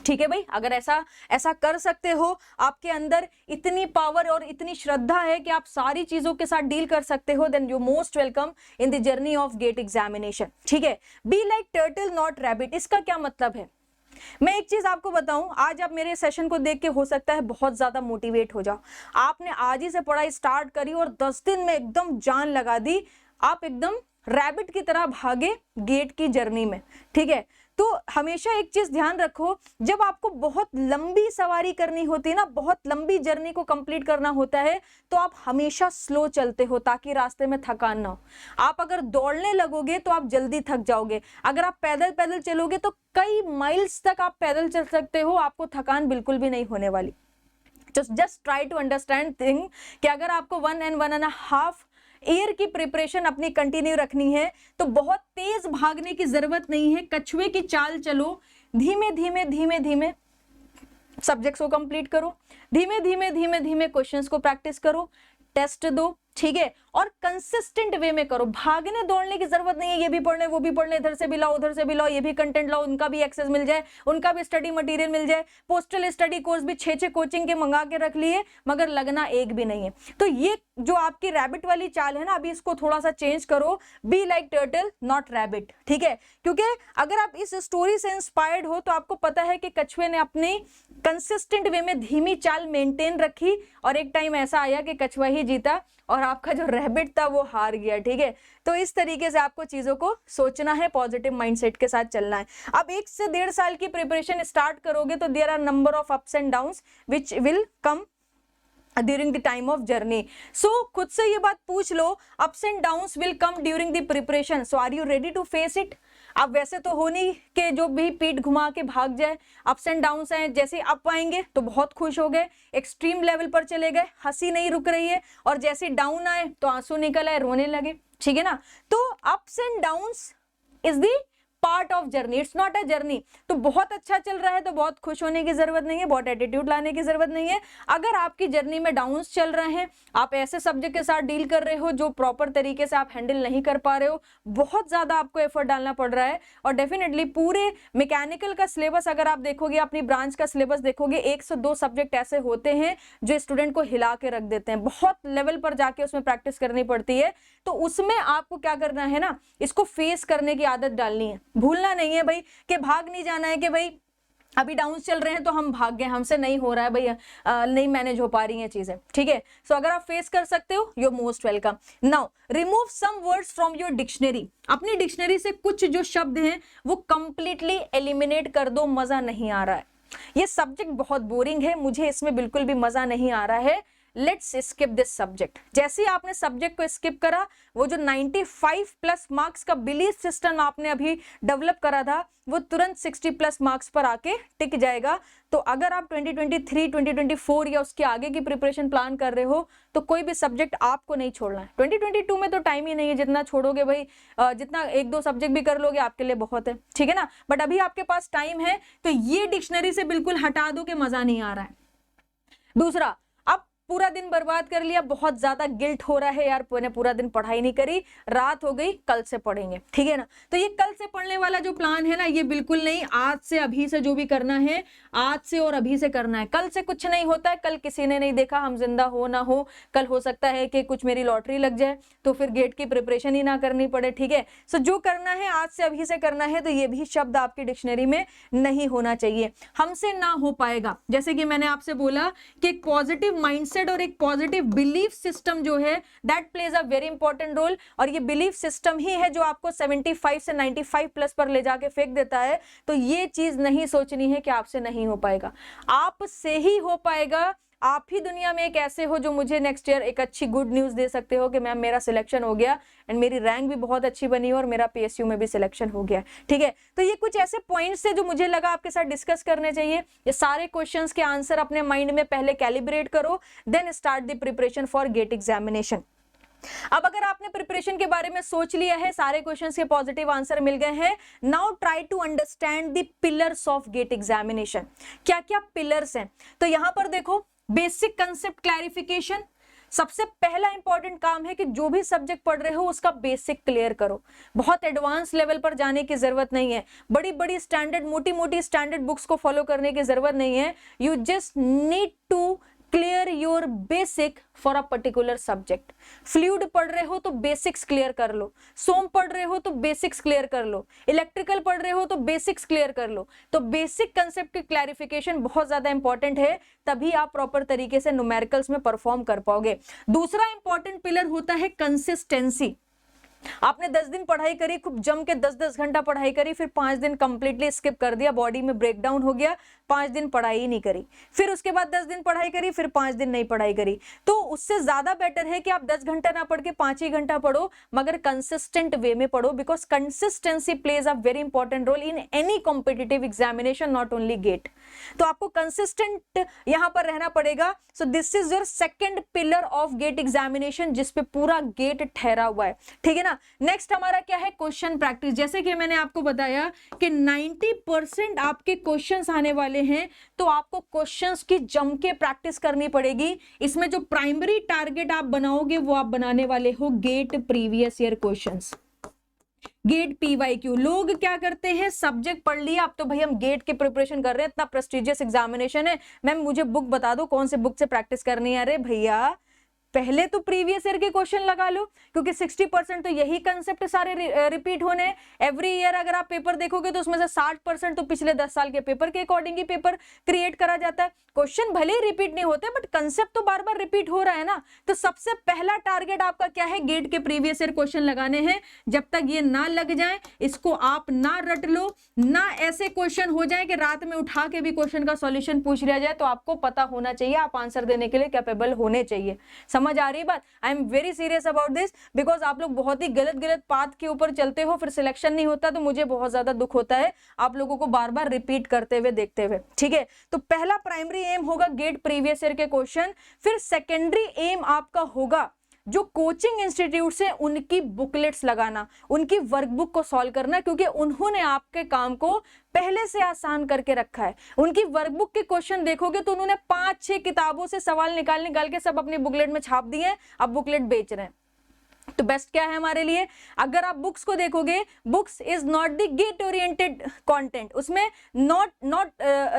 ठीक है भाई, अगर ऐसा कर सकते हो, आपके अंदर इतनी पावर और इतनी श्रद्धा है कि आप सारी चीजों के साथ डील कर सकते हो, then you most welcome in the journey of GATE examination. ठीक है, be like turtle not rabbit, इसका क्या मतलब है? मैं एक चीज आपको बताऊं, आज आप मेरे सेशन को देख के हो सकता है बहुत ज्यादा मोटिवेट हो जाओ। आपने आज ही से पढ़ाई स्टार्ट करी और 10 दिन में एकदम जान लगा दी, आप एकदम रैबिट की तरह भागे गेट की जर्नी में। ठीक है, तो हमेशा एक चीज ध्यान रखो, जब आपको बहुत लंबी सवारी करनी होती है ना, बहुत लंबी जर्नी को कंप्लीट करना होता है, तो आप हमेशा स्लो चलते हो ताकि रास्ते में थकान ना हो। आप अगर दौड़ने लगोगे तो आप जल्दी थक जाओगे, अगर आप पैदल पैदल चलोगे तो कई माइल्स तक आप पैदल चल सकते हो, आपको थकान बिल्कुल भी नहीं होने वाली। Just try to understand thing कि अगर आपको 1 and 1.5 ईयर की प्रिपरेशन अपनी कंटिन्यू रखनी है तो बहुत तेज भागने की जरूरत नहीं है, कछुए की चाल चलो, धीमे धीमे धीमे धीमे सब्जेक्ट्स को कंप्लीट करो, धीमे धीमे धीमे धीमे क्वेश्चंस को प्रैक्टिस करो, टेस्ट दो। ठीक है, और कंसिस्टेंट वे में करो, भागने दौड़ने की जरूरत नहीं है, ये भी पढ़ने वो भी पढ़ने, इधर से भी लाओ उधर से भी लाओ, ये भी कंटेंट लाओ, उनका भी एक्सेस मिल जाए, उनका भी स्टडी मटेरियल मिल जाए, पोस्टल स्टडी कोर्स भी 6 कोचिंग के मंगा के रख लिए मगर लगना एक भी नहीं है। तो ये जो आपकी रैबिट वाली चाल है ना, अभी इसको थोड़ा सा चेंज करो, B like turtle not rabbit. ठीक है, क्योंकि अगर आप इस स्टोरी से इंस्पायर्ड हो तो आपको पता है कि कछुए ने अपनी कंसिस्टेंट वे में धीमी चाल मेंटेन रखी और एक टाइम ऐसा आया कि कछुआ ही जीता और आपका जो रैबिट था वो हार गया। ठीक है, तो इस तरीके से आपको चीजों को सोचना है, पॉजिटिव माइंडसेट के साथ चलना है। अब 1 से 1.5 साल की प्रिपरेशन स्टार्ट करोगे तो there are number of ups and downs which will come during the time of journey. So खुद से ये बात पूछ लो, ups and downs will come during the preparation, so are you ready to face it? अब वैसे तो हो नहीं कि जो भी पीठ घुमा के भाग जाए, अप्स एंड डाउन्स हैं, जैसे अप आएंगे तो बहुत खुश हो गए, एक्सट्रीम लेवल पर चले गए, हंसी नहीं रुक रही है, और जैसे डाउन आए तो आंसू निकल आए, रोने लगे। ठीक है ना, तो ups and downs is the part of journey, it's not a journey. तो बहुत अच्छा चल रहा है तो बहुत खुश होने की जरूरत नहीं है, बहुत एटीट्यूड लाने की जरूरत नहीं है। अगर आपकी जर्नी में डाउन्स चल रहे हैं, आप ऐसे सब्जेक्ट के साथ डील कर रहे हो जो प्रॉपर तरीके से आप हैंडल नहीं कर पा रहे हो, बहुत ज्यादा आपको एफर्ट डालना पड़ रहा है, और डेफिनेटली पूरे मैकेनिकल का सिलेबस अगर आप देखोगे, अपनी ब्रांच का सिलेबस देखोगे, 1 से 2 सब्जेक्ट ऐसे होते हैं जो स्टूडेंट को हिला के रख देते हैं, बहुत लेवल पर जाके उसमें प्रैक्टिस करनी पड़ती है। तो उसमें आपको क्या करना है ना, इसको फेस करने की आदत डालनी है, भूलना नहीं है भाई कि भाग नहीं जाना है कि भाई अभी डाउन चल रहे हैं तो हम भाग गए, हमसे नहीं हो रहा है भाई, नहीं मैनेज हो पा रही हैं चीजें। ठीक है, सो अगर आप फेस कर सकते हो, you are most welcome. Now remove some words from your dictionary, अपनी डिक्शनरी से कुछ जो शब्द हैं वो कंप्लीटली एलिमिनेट कर दो, मजा नहीं आ रहा है, ये सब्जेक्ट बहुत बोरिंग है, मुझे इसमें बिल्कुल भी मजा नहीं आ रहा है, लेट्स स्किप दिस सब्जेक्ट। जैसे ही आपने सब्जेक्ट को स्किप करा, वो जो 95+ मार्क्स का बिलीफ सिस्टम आपने अभी डेवलप करा था वो तुरंत 60+ मार्क्स पर आके टिक जाएगा। तो अगर आप 2023, 2024 या उसके आगे की प्रिपरेशन प्लान कर रहे हो तो कोई भी सब्जेक्ट आपको नहीं छोड़ना है। 2022 में तो टाइम ही नहीं है, जितना छोड़ोगे भाई, जितना 1-2 सब्जेक्ट भी कर लोगे आपके लिए बहुत है। ठीक है ना, बट अभी आपके पास टाइम है तो ये डिक्शनरी से बिल्कुल हटा दो कि मजा नहीं आ रहा है। दूसरा, पूरा दिन बर्बाद कर लिया, बहुत ज्यादा गिल्ट हो रहा है यार मैंने पूरा दिन पढ़ाई नहीं करी, रात हो गई, कल से पढ़ेंगे, ठीक है ना। तो ये कल से पढ़ने वाला जो प्लान है ना, ये बिल्कुल नहीं, आज से अभी से जो भी करना है आज से और अभी से करना है। कल से कुछ नहीं होता है, कल किसी ने नहीं देखा, हम जिंदा हो ना हो, कल हो सकता है कि कुछ मेरी लॉटरी लग जाए तो फिर गेट की प्रिपरेशन ही ना करनी पड़े, ठीक है। सो जो करना है आज से अभी से करना है, तो ये भी शब्द आपकी डिक्शनरी में नहीं होना चाहिए। हमसे ना हो पाएगा, जैसे कि मैंने आपसे बोला कि एक पॉजिटिव माइंडसेट और एक पॉजिटिव बिलीफ सिस्टम जो है that plays a very important role, और ये बिलीफ सिस्टम ही है जो आपको 75 से 95 प्लस पर ले जाके फेंक देता है। तो ये चीज नहीं सोचनी है कि आपसे नहीं हो पाएगा, आपसे ही हो पाएगा। आप ही दुनिया में एक ऐसे हो जो मुझे नेक्स्ट ईयर एक अच्छी गुड न्यूज दे सकते हो कि मैम मेरा सिलेक्शन हो गया एंड मेरी रैंक भी बहुत अच्छी बनी और मेरा पीएसयू में भी सिलेक्शन हो गया, ठीक है। तो ये कुछ ऐसे पॉइंट्स है जो मुझे लगा आपके साथ डिस्कस करने चाहिए। ये सारे क्वेश्चंस के आंसर अपने माइंड में पहले कैलिब्रेट करो, then start the preparation for GATE examination. अब अगर आपने प्रिपरेशन के बारे में सोच लिया है, सारे क्वेश्चंस के पॉजिटिव आंसर मिल गए हैं, now try to understand the pillars of GATE examination. क्या क्या पिलर्स हैं, तो यहां पर देखो, बेसिक कंसेप्ट क्लैरिफिकेशन। सबसे पहला इंपॉर्टेंट काम है कि जो भी सब्जेक्ट पढ़ रहे हो उसका बेसिक क्लियर करो। बहुत एडवांस लेवल पर जाने की जरूरत नहीं है, बड़ी बड़ी स्टैंडर्ड मोटी मोटी स्टैंडर्ड बुक्स को फॉलो करने की जरूरत नहीं है। You just need to clear your basic for a particular subject. Fluid पढ़ रहे हो तो बेसिक्स क्लियर कर लो, सोम पढ़ रहे हो तो बेसिक्स क्लियर कर लो, इलेक्ट्रिकल पढ़ रहे हो तो बेसिक्स क्लियर कर लो। तो बेसिक कंसेप्ट की क्लैरिफिकेशन बहुत ज्यादा इंपॉर्टेंट है, तभी आप प्रॉपर तरीके से न्यूमेरिकल्स में परफॉर्म कर पाओगे। दूसरा इंपॉर्टेंट पिलर होता है कंसिस्टेंसी। आपने 10 दिन पढ़ाई करी, खूब जम के 10-10 घंटा पढ़ाई करी, फिर 5 दिन कंप्लीटली स्किप कर दिया, बॉडी में ब्रेकडाउन हो गया, 5 दिन पढ़ाई ही नहीं करी, फिर उसके बाद 10 दिन पढ़ाई करी, फिर 5 दिन नहीं पढ़ाई करी। तो उससे ज्यादा बेटर है कि आप 10 घंटा ना पढ़ के 5 ही घंटा पढ़ो, मगर कंसिस्टेंट वे में पढ़ो, because consistency plays a very important role in any competitive examination, not only GATE. तो आपको कंसिस्टेंट यहां पर रहना पड़ेगा। So this is your second pillar of GATE examination, जिसपे पूरा गेट ठहरा हुआ है, ठीक है ना। नेक्स्ट हमारा क्या है, क्वेश्चन प्रैक्टिस। जैसे कि मैंने आपको बताया कि 90% आपके क्वेश्चंस आने वाले हैं, तो आपको क्वेश्चंस की जम के प्रैक्टिस करनी पड़ेगी। इसमें जो प्राइमरी टारगेट आप बनाओगे वो आप बनाने वाले हो GATE previous year questions, GATE PYQ. लोग क्या करते हैं, सब्जेक्ट पढ़ लिया, अब तो भाई हम गेट की प्रिपरेशन कर रहे हैं, इतना प्रेस्टिजियस एग्जामिनेशन है, मैम मुझे बुक बता दो कौन से बुक से प्रैक्टिस करनी है। अरे भैया पहले तो प्रीवियस ईयर के क्वेश्चन लगा लो, क्योंकि 60% तो यही कंसेप्ट सारे रिपीट होने हैं। एवरी ईयर अगर आप पेपर देखोगे तो उसमें से 60% तो पिछले 10 साल के पेपर के अकॉर्डिंग ही पेपर क्रिएट करा जाता है। क्वेश्चन भले ही रिपीट नहीं होते, बट कंसेप्ट तो बार बार रिपीट हो रहा है ना। तो सबसे पहला टारगेट आपका क्या है, गेट के प्रीवियस ईयर क्वेश्चन लगाने हैं। जब तक ये ना लग जाए, इसको आप ना रट लो, ना ऐसे क्वेश्चन हो जाए कि रात में उठा के भी क्वेश्चन का सॉल्यूशन पूछ लिया जाए, तो आपको पता होना चाहिए, आप आंसर देने के लिए कैपेबल होने चाहिए। समझ आ रही बात? I am very serious about this, because आप लोग बहुत ही गलत गलत पाथ के ऊपर चलते हो, फिर सिलेक्शन नहीं होता, तो मुझे बहुत ज्यादा दुख होता है आप लोगों को बार बार रिपीट करते हुए देखते हुए, ठीक है। तो पहला प्राइमरी एम होगा गेट प्रीवियस ईयर के क्वेश्चन। फिर सेकेंडरी एम आपका होगा जो कोचिंग इंस्टीट्यूट से उनकी बुकलेट्स लगाना, उनकी वर्कबुक को सॉल्व करना, क्योंकि उन्होंने आपके काम को पहले से आसान करके रखा है। उनकी वर्कबुक के क्वेश्चन देखोगे तो उन्होंने 5-6 किताबों से सवाल निकाल के सब अपनी बुकलेट में छाप दिए, अब बुकलेट बेच रहे हैं। तो बेस्ट क्या है हमारे लिए, अगर आप बुक्स को देखोगे, books is not the GATE oriented content, उसमें नॉट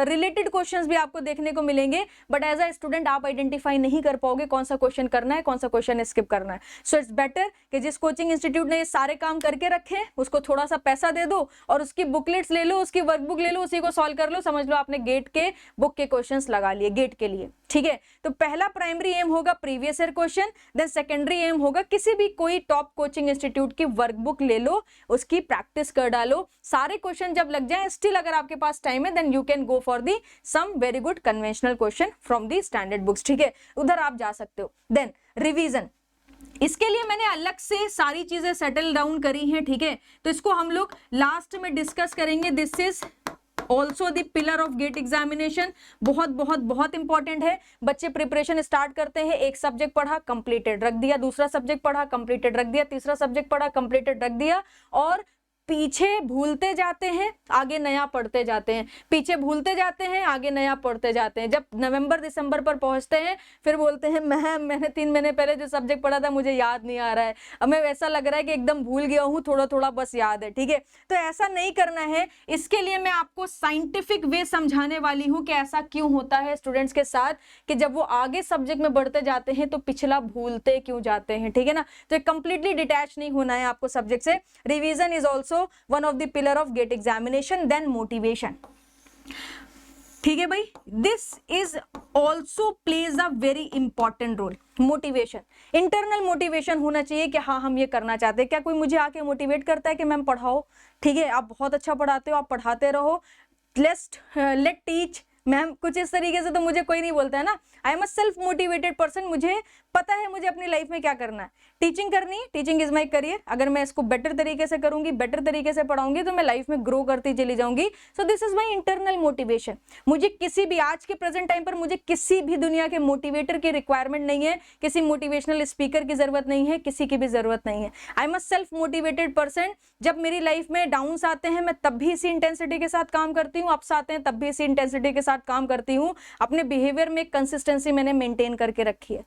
रिलेटेड क्वेश्चंस भी आपको देखने को मिलेंगे, बट एज अ स्टूडेंट आप आइडेंटिफाई नहीं कर पाओगे कौन सा क्वेश्चन करना है, कौन सा क्वेश्चन स्किप करना है। सो इट्स बेटर कि जिस कोचिंग इंस्टीट्यूट ने ये सारे काम करके रखे, उसको थोड़ा सा पैसा दे दो और उसकी बुकलेट्स ले लो, उसकी वर्कबुक ले लो, उसी को सॉल्व कर लो, समझ लो आपने गेट के बुक के क्वेश्चंस लगा लिए गेट के लिए, ठीक है। तो पहला प्राइमरी एम होगा previous year question, then secondary aim होगा किसी भी कोई टॉप कोचिंग इंस्टीट्यूट की वर्कबुक ले लो, उसकी प्रैक्टिस कर डालो, सारे क्वेश्चन जब लग जाए, स्टिल अगर आपके पास टाइम है, then you can go for the some very good conventional question from the standard books, ठीक है, उधर आप जा सकते हो। देन रिवीजन, इसके लिए मैंने अलग से सारी चीजें सेटल डाउन करी हैं, ठीक है, तो इसको हम लोग लास्ट में डिस्कस करेंगे। This is also the pillar of GATE examination, बहुत बहुत बहुत इंपॉर्टेंट है। बच्चे प्रिपरेशन स्टार्ट करते हैं, एक सब्जेक्ट पढ़ा कंप्लीटेड रख दिया, दूसरा सब्जेक्ट पढ़ा कंप्लीटेड रख दिया, तीसरा सब्जेक्ट पढ़ा कंप्लीटेड रख दिया, और पीछे भूलते जाते हैं, आगे नया पढ़ते जाते हैं, पीछे भूलते जाते हैं, आगे नया पढ़ते जाते हैं। जब नवंबर दिसंबर पर पहुंचते हैं फिर बोलते हैं मैंने 3 महीने पहले जो सब्जेक्ट पढ़ा था मुझे याद नहीं आ रहा है, अब मैं ऐसा लग रहा है कि एकदम भूल गया हूँ, थोड़ा थोड़ा बस याद है। ठीक है, तो ऐसा नहीं करना है। इसके लिए मैं आपको साइंटिफिक वे समझाने वाली हूँ कि ऐसा क्यों होता है स्टूडेंट्स के साथ, कि जब वो आगे सब्जेक्ट में बढ़ते जाते हैं तो पिछला भूलते क्यों जाते हैं। ठीक है ना, तो कंप्लीटली डिटैच नहीं होना है आपको सब्जेक्ट से। Revision is also one of the pillar of GATE examination, then motivation. ठीक है भाई, this is also plays a very important role. Motivation, internal motivation होना चाहिए कि हाँ हम ये करना चाहते हैं। क्या कोई मुझे आके मोटिवेट करता है कि मैम पढ़ाओ, ठीक है आप बहुत अच्छा पढ़ाते हो, आप पढ़ाते रहो, लेट टीच मैम, कुछ इस तरीके से तो मुझे कोई नहीं बोलता है ना। I am a self motivated person, मुझे पता है मुझे अपनी लाइफ में क्या करना है, टीचिंग करनी है, टीचिंग इज माय करियर। अगर मैं इसको बेटर तरीके से करूंगी, बेटर तरीके से पढ़ाऊंगी तो मैं लाइफ में ग्रो करती चली जाऊंगी। सो this is my internal motivation. मुझे किसी भी आज के प्रेजेंट टाइम पर मुझे किसी भी दुनिया के मोटिवेटर की रिक्वायरमेंट नहीं है, किसी मोटिवेशनल स्पीकर की जरूरत नहीं है, किसी की भी जरूरत नहीं है। I am a self motivated person. जब मेरी लाइफ में डाउन्स आते हैं मैं तब भी इसी इंटेंसिटी के साथ काम करती हूँ, अप्स आते हैं तब भी इसी इंटेंसिटी के साथ काम करती हूँ। अपने बिहेवियर में कंसिस्टेंसी मैंने मेंटेन करके रखी है।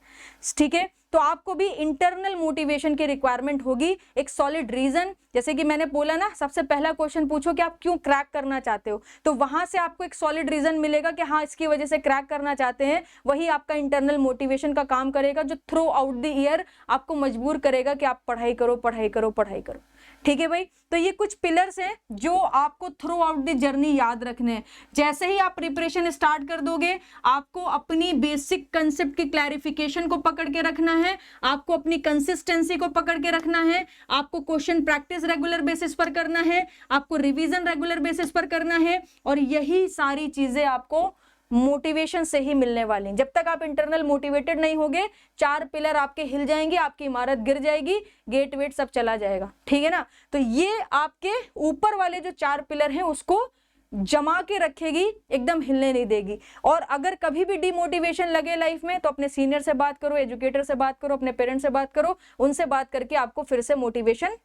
ठीक है, तो आपको भी इंटरनल मोटिवेशन की रिक्वायरमेंट होगी, एक सॉलिड रीजन। जैसे कि मैंने बोला ना, सबसे पहला क्वेश्चन पूछो कि आप क्यों क्रैक करना चाहते हो, तो वहां से आपको एक सॉलिड रीजन मिलेगा कि हाँ इसकी वजह से क्रैक करना चाहते हैं। वही आपका इंटरनल मोटिवेशन का काम करेगा, जो थ्रू आउट द ईयर आपको मजबूर करेगा कि आप पढ़ाई करो पढ़ाई करो पढ़ाई करो। ठीक है भाई, तो ये कुछ पिलर्स हैं जो आपको थ्रू आउट द जर्नी याद रखने हैं। जैसे ही आप प्रिपरेशन स्टार्ट कर दोगे, आपको अपनी बेसिक कंसेप्ट की क्लैरिफिकेशन को पकड़ के रखना है, आपको अपनी कंसिस्टेंसी को पकड़ के रखना है, आपको क्वेश्चन प्रैक्टिस रेगुलर बेसिस पर करना है, आपको रिवीजन रेगुलर बेसिस पर करना है, और यही सारी चीजें आपको मोटिवेशन से ही मिलने वाली। जब तक आप इंटरनल मोटिवेटेड नहीं होगे, 4 पिलर आपके हिल जाएंगे, आपकी इमारत गिर जाएगी, गेट वेट सब चला जाएगा। ठीक है ना, तो ये आपके ऊपर वाले जो 4 पिलर हैं उसको जमा के रखेगी, एकदम हिलने नहीं देगी। और अगर कभी भी डिमोटिवेशन लगे लाइफ में तो अपने सीनियर से बात करो, एजुकेटर से बात करो, अपने पेरेंट्स से बात करो, उनसे बात करके आपको फिर से मोटिवेशन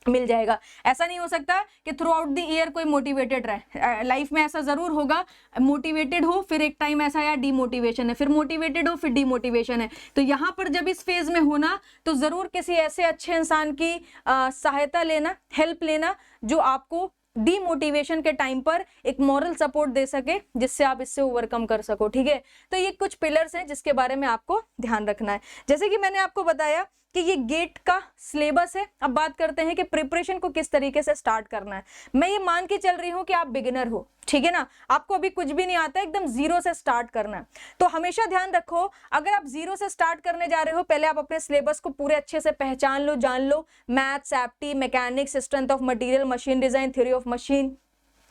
मिल जाएगा। ऐसा नहीं हो सकता कि थ्रू आउट द ईयर कोई मोटिवेटेड रहे। लाइफ में ऐसा जरूर होगा, मोटिवेटेड हो फिर एक टाइम ऐसा आया डीमोटिवेशन है, फिर मोटिवेटेड हो फिर डीमोटिवेशन है। तो यहाँ पर जब इस फेज में होना तो जरूर किसी ऐसे अच्छे इंसान की सहायता लेना, हेल्प लेना, जो आपको डीमोटिवेशन के टाइम पर एक मॉरल सपोर्ट दे सके, जिससे आप इससे ओवरकम कर सको। ठीक है, तो ये कुछ पिलर्स हैं जिसके बारे में आपको ध्यान रखना है। जैसे कि मैंने आपको बताया कि ये गेट का सिलेबस है। अब बात करते हैं कि प्रिपरेशन को किस तरीके से स्टार्ट करना है। मैं ये मान के चल रही हूँ कि आप बिगिनर हो, ठीक है ना, आपको अभी कुछ भी नहीं आता, एकदम जीरो से स्टार्ट करना है। तो हमेशा ध्यान रखो, अगर आप जीरो से स्टार्ट करने जा रहे हो, पहले आप अपने सिलेबस को पूरे अच्छे से पहचान लो, जान लो। Maths, apti, mechanics, strength of material, machine design, theory of machine,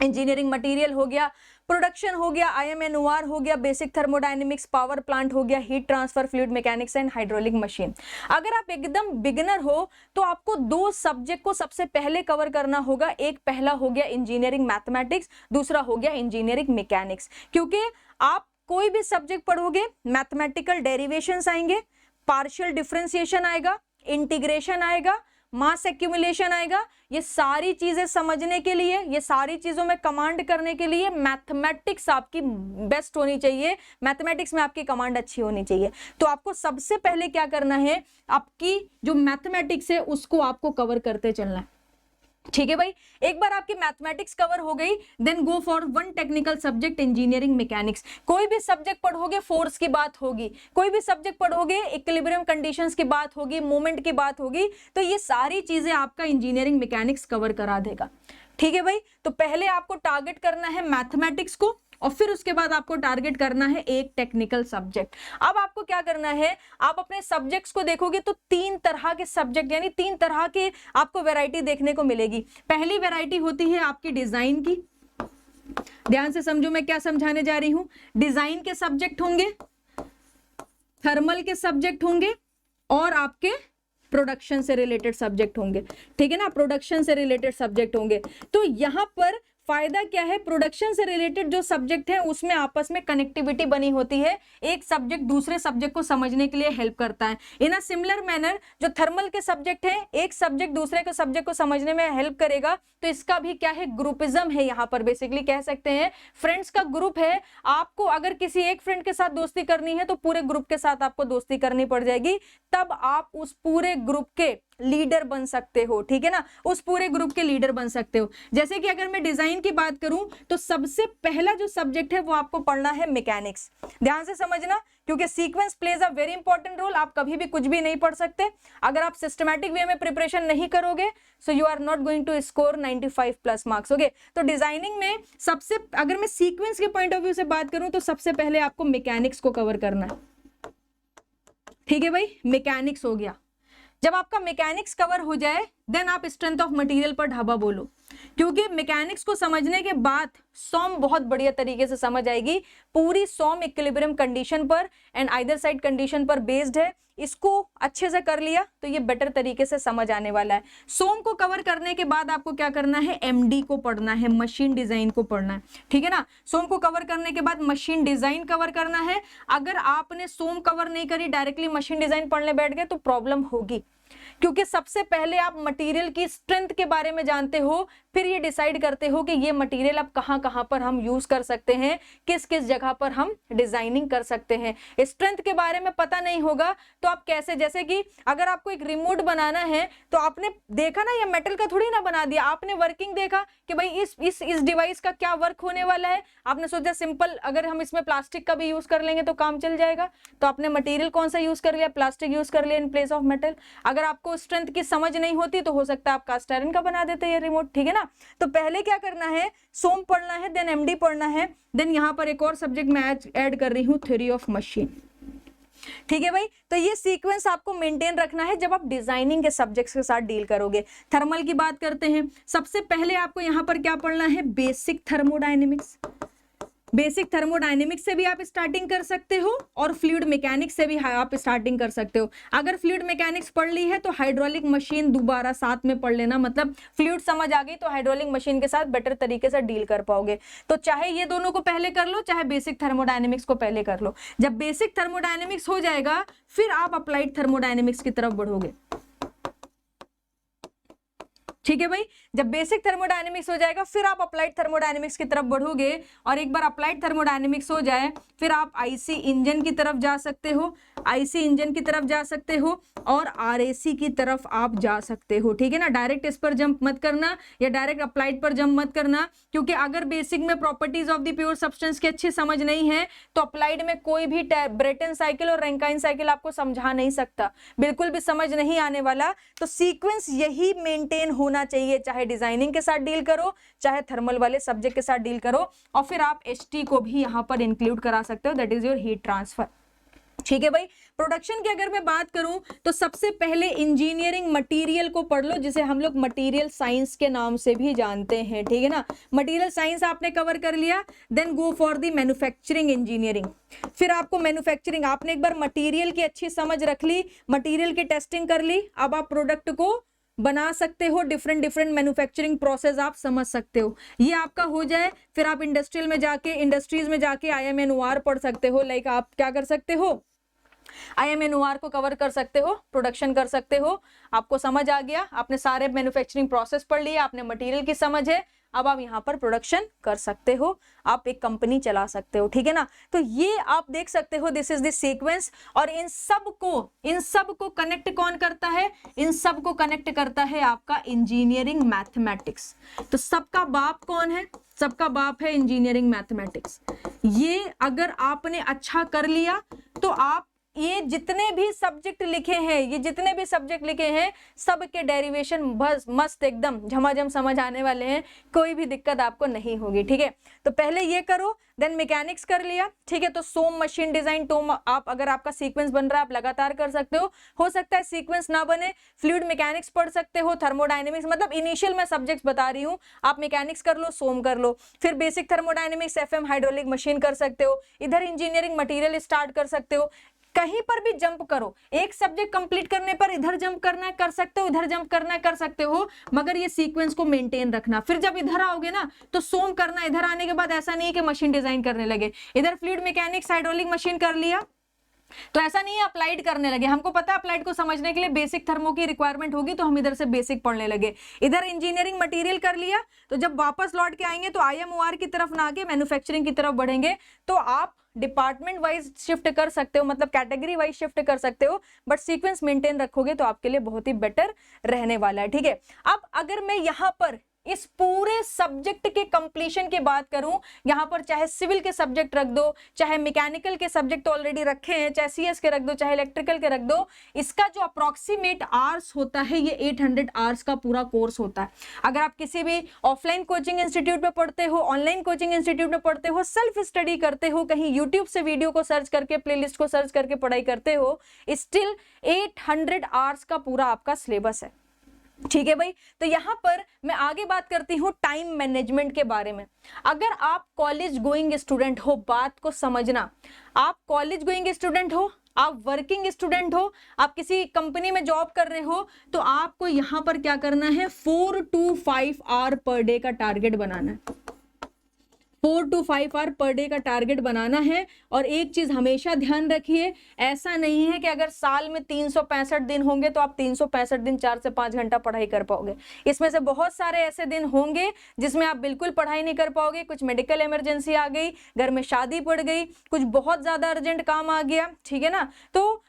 engineering material हो गया, प्रोडक्शन हो गया, IMNOR हो गया, बेसिक थर्मोडायनेमिक्स, पावर प्लांट हो गया, heat transfer, fluid mechanics and hydraulic machine. अगर आप एकदम बिगिनर हो तो आपको 2 सब्जेक्ट को सबसे पहले कवर करना होगा। एक पहला हो गया इंजीनियरिंग मैथमेटिक्स, दूसरा हो गया इंजीनियरिंग मैकेनिक्स। क्योंकि आप कोई भी सब्जेक्ट पढ़ोगे, मैथमेटिकल डेरिवेशंस आएंगे, पार्शियल डिफरेंशिएशन आएगा, इंटीग्रेशन आएगा, मास एक्यूमुलेशन आएगा। ये सारी चीजें समझने के लिए, ये सारी चीजों में कमांड करने के लिए मैथमेटिक्स आपकी बेस्ट होनी चाहिए, मैथमेटिक्स में आपकी कमांड अच्छी होनी चाहिए। तो आपको सबसे पहले क्या करना है, आपकी जो मैथमेटिक्स है उसको आपको कवर करते चलना है। ठीक है भाई, एक बार आपकी मैथमेटिक्स कवर हो गई, then go for one technical subject engineering mechanics. कोई भी सब्जेक्ट पढ़ोगे फोर्स की बात होगी, कोई भी सब्जेक्ट पढ़ोगे इक्विलिब्रियम कंडीशंस की बात होगी, मोमेंट की बात होगी, तो ये सारी चीजें आपका इंजीनियरिंग मैकेनिक्स कवर करा देगा। ठीक है भाई, तो पहले आपको टारगेट करना है मैथमेटिक्स को, और फिर उसके बाद आपको टारगेट करना है एक टेक्निकल सब्जेक्ट। अब आपको क्या करना है, आप अपने सब्जेक्ट्स को देखोगे तो 3 तरह के सब्जेक्ट, यानी 3 तरह के आपको वैरायटी देखने को मिलेगी। पहली वैरायटी होती है आपकी डिजाइन की। ध्यान से समझो मैं क्या समझाने जा रही हूं। डिजाइन के सब्जेक्ट होंगे, थर्मल के सब्जेक्ट होंगे, और आपके प्रोडक्शन से रिलेटेड सब्जेक्ट होंगे। ठीक है ना, प्रोडक्शन से रिलेटेड सब्जेक्ट होंगे। तो यहां पर फायदा क्या है, प्रोडक्शन से रिलेटेड जो सब्जेक्ट है उसमें आपस में कनेक्टिविटी बनी होती है, एक सब्जेक्ट दूसरे सब्जेक्ट को समझने के लिए हेल्प करता है। इन अ सिमिलर मैनर जो थर्मल के सब्जेक्ट है, एक सब्जेक्ट दूसरे के सब्जेक्ट को समझने में हेल्प करेगा, तो इसका भी क्या है, ग्रुपिज्म है। यहाँ पर बेसिकली कह सकते हैं फ्रेंड्स का ग्रुप है। आपको अगर किसी एक फ्रेंड के साथ दोस्ती करनी है तो पूरे ग्रुप के साथ आपको दोस्ती करनी पड़ जाएगी, तब आप उस पूरे ग्रुप के लीडर बन सकते हो, ठीक है ना, उस पूरे ग्रुप के लीडर बन सकते हो। जैसे कि अगर मैं डिजाइन की बात करूं तो सबसे पहला जो सब्जेक्ट है वो आपको पढ़ना है मैकेनिक्स। ध्यान से समझना, क्योंकि sequence plays a very important role. आप कभी भी कुछ भी नहीं पढ़ सकते अगर आप सिस्टमैटिक वे में प्रिपरेशन नहीं करोगे, so you are not going to score 95 plus marks. Okay, तो डिजाइनिंग में सबसे, अगर मैं सीक्वेंस के पॉइंट ऑफ व्यू से बात करूं तो सबसे पहले आपको मैकेनिक्स को कवर करना है, ठीक है भाई, मैकेनिक्स हो गया। जब आपका मैकेनिक्स कवर हो जाए देन आप स्ट्रेंथ ऑफ मटेरियल पर ढाबा बोलो, क्योंकि मैकेनिक्स को समझने के बाद सॉम बहुत बढ़िया तरीके से समझ आएगी। पूरी सॉम इक्विलिब्रियम कंडीशन पर एंड आइदर साइड कंडीशन पर बेस्ड है। इसको अच्छे से कर लिया तो ये बेटर तरीके से समझ आने वाला है। सोम को कवर करने के बाद आपको क्या करना है, एमडी को पढ़ना है, मशीन डिजाइन को पढ़ना है, ठीक है ना। सोम को कवर करने के बाद मशीन डिजाइन कवर करना है। अगर आपने सोम कवर नहीं करी, डायरेक्टली मशीन डिजाइन पढ़ने बैठ गए तो प्रॉब्लम होगी, क्योंकि सबसे पहले आप मटेरियल की स्ट्रेंथ के बारे में जानते हो, फिर ये डिसाइड करते हो कि ये मटेरियल अब कहां पर हम यूज कर सकते हैं, किस किस जगह पर हम डिजाइनिंग कर सकते हैं। स्ट्रेंथ के बारे में पता नहीं होगा तो आप कैसे, जैसे कि अगर आपको एक रिमोट बनाना है तो आपने देखा ना, ये मेटल का थोड़ी ना बना दिया, आपने वर्किंग देखा कि भाई इस डिवाइस का क्या वर्क होने वाला है। आपने सोचा सिंपल अगर हम इसमें प्लास्टिक का भी यूज कर लेंगे तो काम चल जाएगा, तो आपने मटेरियल कौन सा यूज कर लिया, प्लास्टिक यूज कर लिया इन प्लेस ऑफ मेटल। अगर आपको स्ट्रेंथ की समझ नहीं होती तो हो सकता है आप कास्ट आयरन का बना देते हैं रिमोट, ठीक है ना। तो पहले क्या करना है, सोम पढ़ना है, देन एमडी पढ़ना है, देन यहां पर एक और सब्जेक्ट मैं ऐड कर रही हूं, थ्योरी ऑफ मशीन, ठीक है भाई। तो ये सीक्वेंस आपको मेंटेन रखना है जब आप डिजाइनिंग के सब्जेक्ट्स के साथ डील करोगे। थर्मल की बात करते हैं, सबसे पहले आपको यहां पर क्या पढ़ना है, बेसिक थर्मोडायनेमिक्स। बेसिक थर्मोडायनेमिक्स से भी आप स्टार्टिंग कर सकते हो और फ्लूइड मैकेनिक्स से भी आप स्टार्टिंग कर सकते हो। अगर फ्लूइड मैकेनिक्स पढ़ ली है तो हाइड्रोलिक मशीन दोबारा साथ में पढ़ लेना, मतलब फ्लूइड समझ आ गई तो हाइड्रोलिक मशीन के साथ बेटर तरीके से डील कर पाओगे। तो चाहे ये दोनों को पहले कर लो, चाहे बेसिक थर्मोडायनेमिक्स को पहले कर लो। जब बेसिक थर्मोडायनेमिक्स हो जाएगा फिर आप अप्लाइड थर्मोडायनेमिक्स की तरफ बढ़ोगे, ठीक है भाई। जब बेसिक थर्मोडायनेमिक्स हो जाएगा फिर आप अप्लाइड थर्मोडायनेमिक्स की तरफ बढ़ोगे, और एक बार अप्लाइड थर्मोडायनेमिक्स हो जाए फिर आप आईसी इंजन की तरफ जा सकते हो, आईसी इंजन की तरफ जा सकते हो और आरएसी की तरफ आप जा सकते हो, ठीक है ना। डायरेक्ट इस पर जंप मत करना या डायरेक्ट अप्लाइड पर जंप मत करना, क्योंकि अगर बेसिक में properties of the pure substance की अच्छी समझ नहीं है तो अप्लाइड में कोई भी ब्रेटन साइकिल और रैंकाइन साइकिल आपको समझा नहीं सकता, बिल्कुल भी समझ नहीं आने वाला। तो सीक्वेंस यही मेंटेन होना चाहिए, चाहे डिजाइनिंग के साथ डील करो, चाहे थर्मल वाले सब्जेक्ट के साथ डील करो, और फिर आप एचटी को भी यहां पर इंक्लूड करा सकते हो, that is your heat transfer, ठीक है भाई। प्रोडक्शन की अगर मैं बात करूं तो सबसे पहले इंजीनियरिंग मटेरियल को पढ़ लो, जिसे हम लोग मटेरियल साइंस के नाम से भी जानते हैं, ठीक है ना। मटेरियल साइंस आपने कवर कर लिया, then go for the manufacturing engineering. फिर आपको मैन्युफैक्चरिंग, आपने एक बार मटेरियल की अच्छी समझ रख ली, मटेरियल की टेस्टिंग कर ली, अब आप प्रोडक्ट को बना सकते हो, डिफरेंट मैन्युफैक्चरिंग प्रोसेस आप समझ सकते हो। ये आपका हो जाए फिर आप इंडस्ट्रीज में जाके IMNOR पढ़ सकते हो। लाइक आप क्या कर सकते हो, IMNOR को कवर कर सकते हो, प्रोडक्शन कर सकते हो। आपको समझ आ गया, आपने सारे मैन्युफैक्चरिंग प्रोसेस पढ़ लिए, आपने मटेरियल की समझ है, अब आप यहाँ पर प्रोडक्शन कर सकते हो, आप एक कंपनी चला सकते हो, ठीक है ना। तो ये आप देख सकते हो, दिस इज द सीक्वेंस। और इन सब को कनेक्ट कौन करता है, इन सब को कनेक्ट करता है आपका इंजीनियरिंग मैथमेटिक्स। तो सबका बाप कौन है, सबका बाप है इंजीनियरिंग मैथमेटिक्स। ये अगर आपने अच्छा कर लिया तो आप ये जितने भी सब्जेक्ट लिखे हैं सबके डेरिवेशन बस मस्त एकदम झमाझम समझ आने वाले हैं, कोई भी दिक्कत आपको नहीं होगी, ठीक है। तो पहले ये करो, देन मैकेनिक्स कर लिया, ठीक है। तो सोम मशीन डिजाइन टोम आप, अगर आपका सीक्वेंस बन रहा है आप लगातार कर सकते हो सकता है सीक्वेंस ना बने, फ्लूइड मैकेनिक्स पढ़ सकते हो, थर्मोडायनेमिक्स, मतलब इनिशियल मैं सब्जेक्ट्स बता रही हूँ, आप मैकेनिक्स कर लो, सोम कर लो, फिर basic thermodynamics FM hydraulic machine कर सकते हो, इधर इंजीनियरिंग मटेरियल स्टार्ट कर सकते हो। कहीं पर भी जंप करो, एक सब्जेक्ट कंप्लीट करने पर इधर जंप करना है कर सकते हो, इधर जंप करना है कर सकते हो, मगर ये सीक्वेंस को मेंटेन रखना। फिर जब इधर आओगे ना तो सोम करना, इधर आने के बाद ऐसा नहीं है कि मशीन डिजाइन करने लगे, इधर फ्लूइड मैकेनिक्स हाइड्रोलिक मशीन कर लिया तो ऐसा नहीं है अप्लाइड करने लगे। हमको पता है अप्लाइड को समझने के लिए बेसिक थर्मो की रिक्वायरमेंट होगी, तो हम इधर से बेसिक पढ़ने लगे। इधर इंजीनियरिंग मटेरियल कर लिया, तो जब वापस लौट के आएंगे तो आईएमओआर की तरफ ना आके मैन्युफैक्चरिंग की तरफ बढ़ेंगे। तो आप डिपार्टमेंट वाइज शिफ्ट कर सकते हो, मतलब कैटेगरी वाइज शिफ्ट कर सकते हो, बट सीक्वेंस मेंटेन रखोगे तो आपके लिए बहुत ही बेटर रहने वाला है। ठीक है, अब अगर मैं यहां पर इस पूरे सब्जेक्ट के कंप्लीशन की बात करूं, यहां पर चाहे सिविल के सब्जेक्ट रख दो, चाहे मैकेनिकल के सब्जेक्ट ऑलरेडी रखे हैं, चाहे सीएस के रख दो, चाहे इलेक्ट्रिकल के रख दो, इसका जो अप्रोक्सीमेट आवर्स होता है ये 800 आवर्स का पूरा कोर्स होता है। अगर आप किसी भी ऑफलाइन कोचिंग इंस्टीट्यूट में पढ़ते हो, ऑनलाइन कोचिंग इंस्टीट्यूट में पढ़ते हो, सेल्फ स्टडी करते हो, कहीं यूट्यूब से वीडियो को सर्च करके, प्लेलिस्ट को सर्च करके पढ़ाई करते हो, स्टिल 800 आवर्स का पूरा आपका सिलेबस है। ठीक है भाई, तो यहां पर मैं आगे बात करती हूं टाइम मैनेजमेंट के बारे में। अगर आप कॉलेज गोइंग स्टूडेंट हो, बात को समझना, आप कॉलेज गोइंग स्टूडेंट हो, आप वर्किंग स्टूडेंट हो, आप किसी कंपनी में जॉब कर रहे हो, तो आपको यहां पर क्या करना है, 4 to 5 आवर पर डे का टारगेट बनाना है। 4 to 5 आवर पर डे का टारगेट बनाना है। और एक चीज हमेशा ध्यान रखिए, ऐसा नहीं है कि अगर साल में 365 दिन होंगे तो आप 365 दिन 4 से 5 घंटा पढ़ाई कर पाओगे। इसमें से बहुत सारे ऐसे दिन होंगे जिसमें आप बिल्कुल पढ़ाई नहीं कर पाओगे, कुछ मेडिकल इमरजेंसी आ गई, घर में शादी पड़ गई, कुछ बहुत ज्यादा अर्जेंट काम आ गया, ठीक है ना, तो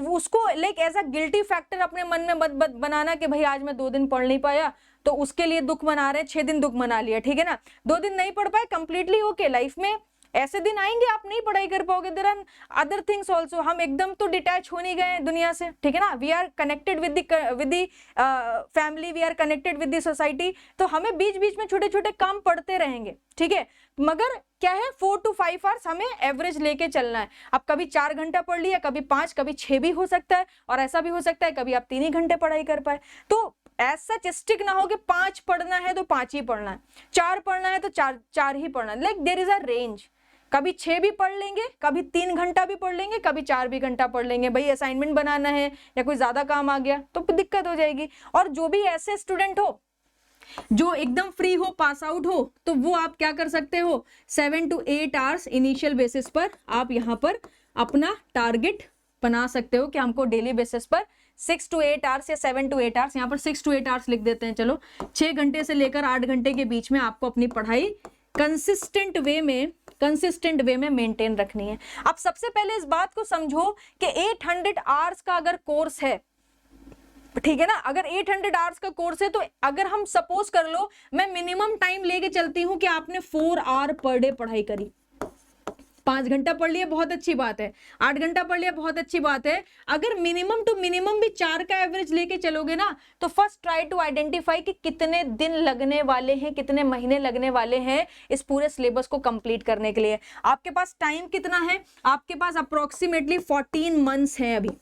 उसको like as a guilty factor अपने मन में मत बनाना कि भाई आज मैं 2 दिन पढ़ नहीं पाया तो उसके लिए दुख मना रहे, 6 दिन दुख मना लिया, ठीक है ना। 2 दिन नहीं पढ़ पाए, कंप्लीटली ओके, लाइफ में ऐसे दिन आएंगे आप नहीं पढ़ाई कर पाओगे, there are other things also. हम एकदम तो डिटैच हो नहीं गए दुनिया से, ठीक है ना, we are connected with the family, we are connected with the society, तो हमें बीच बीच में छोटे छोटे काम पढ़ते रहेंगे, ठीक है, मगर क्या है 4 to 5 आवर्स हमें एवरेज लेके चलना है। अब कभी 4 घंटा पढ़ लिया, कभी 5, कभी 6 भी हो सकता है, और ऐसा भी हो सकता है कभी आप 3 ही घंटे पढ़ाई कर पाए। तो ऐसा स्टिक ना हो कि 5 पढ़ना है तो 5 ही पढ़ना है, 4 पढ़ना है तो 4 ही पढ़ना है, like there is a range. कभी 6 भी पढ़ लेंगे, कभी 3 घंटा भी पढ़ लेंगे, कभी 4 भी घंटा पढ़ लेंगे। भाई असाइनमेंट बनाना है या कोई ज्यादा काम आ गया तो दिक्कत हो जाएगी। और जो भी ऐसे स्टूडेंट हो जो एकदम फ्री हो, पास आउट हो, तो वो आप क्या कर सकते हो, 7 to 8 आवर्स इनिशियल बेसिस पर आप यहाँ पर अपना टारगेट बना सकते हो कि हमको डेली बेसिस पर 6 to 8 आवर्स या 7 to 8 आवर्स, यहाँ पर 6 to 8 आवर्स लिख देते हैं, चलो 6 घंटे से लेकर 8 घंटे के बीच में आपको अपनी पढ़ाई कंसिस्टेंट वे में मेंटेन रखनी है। अब सबसे पहले इस बात को समझो कि 800 आवर्स का अगर कोर्स है, ठीक है ना, अगर 800 आवर्स का कोर्स है, तो अगर हम सपोज कर लो मैं मिनिमम टाइम लेके चलती हूं कि आपने 4 आवर पर डे पढ़ाई करी, 5 घंटा पढ़ लिया बहुत अच्छी बात है, 8 घंटा पढ़ लिया बहुत अच्छी बात है, अगर मिनिमम टू मिनिमम भी 4 का एवरेज लेके चलोगे ना, तो फर्स्ट ट्राई टू आइडेंटिफाई कि कितने दिन लगने वाले हैं, कितने महीने लगने वाले हैं इस पूरे सिलेबस को कंप्लीट करने के लिए। आपके पास टाइम कितना है, आपके पास अप्रोक्सीमेटली 14 मंथ्स है, अभी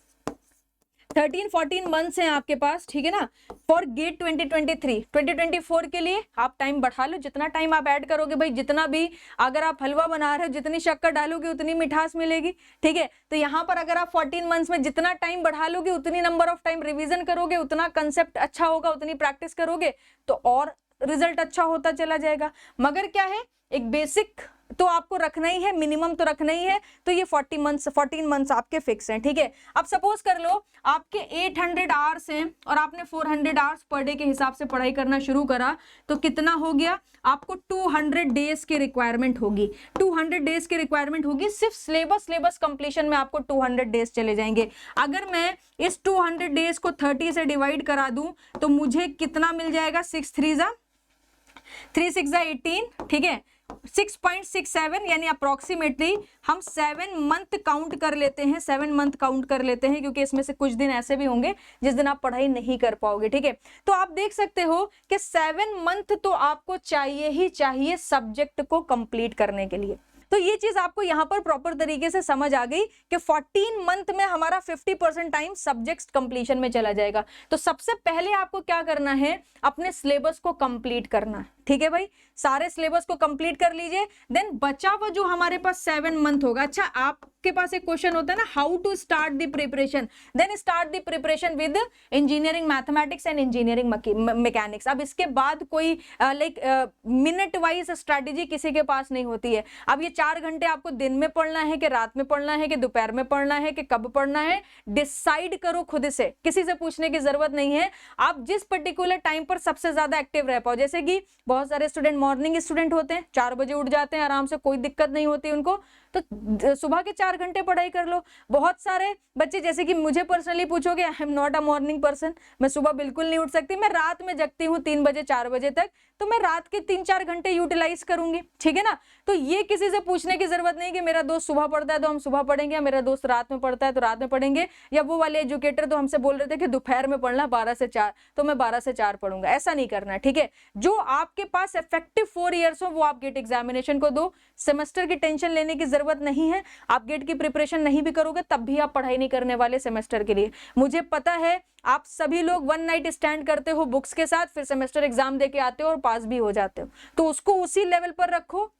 13-14 मंथ्स हैं आपके पास, ठीक है ना, फॉर गेट 2023। 2024 के लिए आप टाइम बढ़ा लो, जितना टाइम आप ऐड करोगे भाई, जितना भी अगर आप हलवा बना रहे हो, जितनी शक्कर डालोगे उतनी मिठास मिलेगी, ठीक है। तो यहाँ पर अगर आप 14 मंथ्स में जितना टाइम बढ़ा लोगे, उतनी नंबर ऑफ टाइम रिवीजन करोगे, उतना कंसेप्ट अच्छा होगा, उतनी प्रैक्टिस करोगे तो और रिजल्ट अच्छा होता चला जाएगा। मगर क्या है, एक बेसिक तो आपको रखना ही है, मिनिमम तो रखना ही है, तो ये 14 मंथ्स आपके फिक्स हैं, ठीक है। अब सपोज कर लो आपके 800 आवर्स हैं और आपने 400 आवर्स पर डे के हिसाब से पढ़ाई करना शुरू करा, तो कितना हो गया, आपको 200 डेज की रिक्वायरमेंट होगी। 200 डेज की रिक्वायरमेंट होगी, सिर्फ सिलेबस कंप्लीशन में आपको 200 डेज चले जाएंगे। अगर मैं इस 200 डेज को 30 से डिवाइड करा दूं तो मुझे कितना मिल जाएगा, 6 3 18, ठीक है, 6.67, यानी अप्रोक्सीमेटली हम 7 मंथ काउंट कर लेते हैं, 7 मंथ काउंट कर लेते हैं, क्योंकि इसमें से कुछ दिन ऐसे भी होंगे जिस दिन आप पढ़ाई नहीं कर पाओगे, ठीक है। तो आप देख सकते हो कि 7 मंथ तो आपको चाहिए ही चाहिए सब्जेक्ट को कंप्लीट करने के लिए। तो ये चीज आपको यहाँ पर प्रॉपर तरीके से समझ आ गई कि 14 मंथ में हमारा 50% टाइम सब्जेक्ट कंप्लीशन में चला जाएगा। तो सबसे पहले आपको क्या करना है, अपने सिलेबस को कंप्लीट करना है, ठीक है भाई, सारे सिलेबस को कंप्लीट कर लीजिए। देन बचा हुआ जो हमारे पास 7 मंथ होगा, अच्छा आपके पास एक क्वेश्चन होता है ना, how to start the preparation, then start the preparation with engineering mathematics and engineering mechanics. अब इसके बाद कोई लाइक मिनट वाइज स्ट्रेटेजी किसी के पास नहीं होती है। अब ये 4 घंटे आपको दिन में पढ़ना है कि रात में पढ़ना है कि दोपहर में पढ़ना है कि कब पढ़ना है, डिसाइड करो खुद से, किसी से पूछने की जरूरत नहीं है। आप जिस पर्टिकुलर टाइम पर सबसे ज्यादा एक्टिव रह पाओ, जैसे कि बहुत सारे स्टूडेंट मॉर्निंग स्टूडेंट होते हैं, 4 बजे उठ जाते हैं आराम से, कोई दिक्कत नहीं होती उनको, तो सुबह के 4 घंटे पढ़ाई कर लो। बहुत सारे बच्चे, जैसे कि मुझे पर्सनली पूछोगे, I am not a morning person, मैं सुबह बिल्कुल नहीं उठ सकती, मैं रात में जगती हूँ 3 बजे 4 बजे तक, तो मैं रात के 3-4 घंटे यूटिलाइज करूंगी, ठीक है ना। तो ये किसी से पूछने की जरूरत नहीं कि मेरा दोस्त सुबह पढ़ता है तो हम सुबह पढ़ेंगे, या मेरा दोस्त रात में पढ़ता है तो रात में पढ़ेंगे, या वो वाले एजुकेटर तो हमसे बोल रहे थे कि दोपहर में पढ़ना 12 से 4 तो मैं 12 से 4 पढ़ूंगा, ऐसा नहीं करना, ठीक है। जो आपके पास इफेक्टिव 4 इयर्स हो वो आप गेट एग्जामिनेशन को दो, सेमेस्टर की टेंशन लेने की जरूरत नहीं है। आप गेट की प्रिपरेशन नहीं भी करोगे तब भी आप पढ़ाई नहीं करने वाले सेमेस्टर के लिए। मुझे पता है आप सभी लोग 1 नाइट स्टैंड करते हो बुक्स के साथ, फिर सेमेस्टर एग्जाम देके आते हो और पास भी हो जाते हो, तो उसको उसी लेवल पर रखो,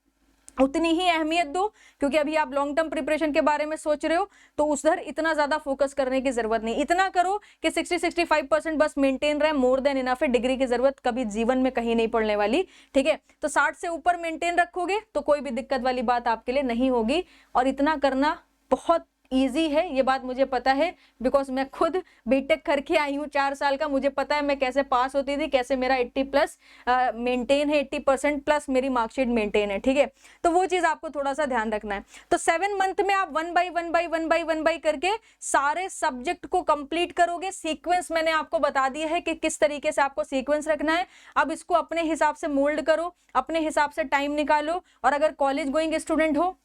उतनी ही अहमियत दो, क्योंकि अभी आप लॉन्ग टर्म प्रिपरेशन के बारे में सोच रहे हो तो उधर इतना ज्यादा फोकस करने की जरूरत नहीं। इतना करो कि 60-65% बस मेंटेन रहे, मोर देन इनफ है। डिग्री की जरूरत कभी जीवन में कहीं नहीं पड़ने वाली, ठीक है। तो 60 से ऊपर मेंटेन रखोगे तो कोई भी दिक्कत वाली बात आपके लिए नहीं होगी, और इतना करना बहुत इजी है, ये बात मुझे पता है, बिकॉज मैं खुद बीटेक करके आई हूँ 4 साल का, मुझे पता है मैं कैसे पास होती थी, कैसे मेरा 80+ मेंटेन है, 80% प्लस मेरी मार्कशीट मेंटेन है, ठीक है। तो वो चीज आपको थोड़ा सा ध्यान रखना है। तो 7 मंथ में आप 1 बाई करके सारे सब्जेक्ट को कंप्लीट करोगे। सीक्वेंस मैंने आपको बता दिया है कि किस तरीके से आपको सीक्वेंस रखना है। अब इसको अपने हिसाब से मोल्ड करो, अपने हिसाब से टाइम निकालो, और अगर कॉलेज गोइंग स्टूडेंट हो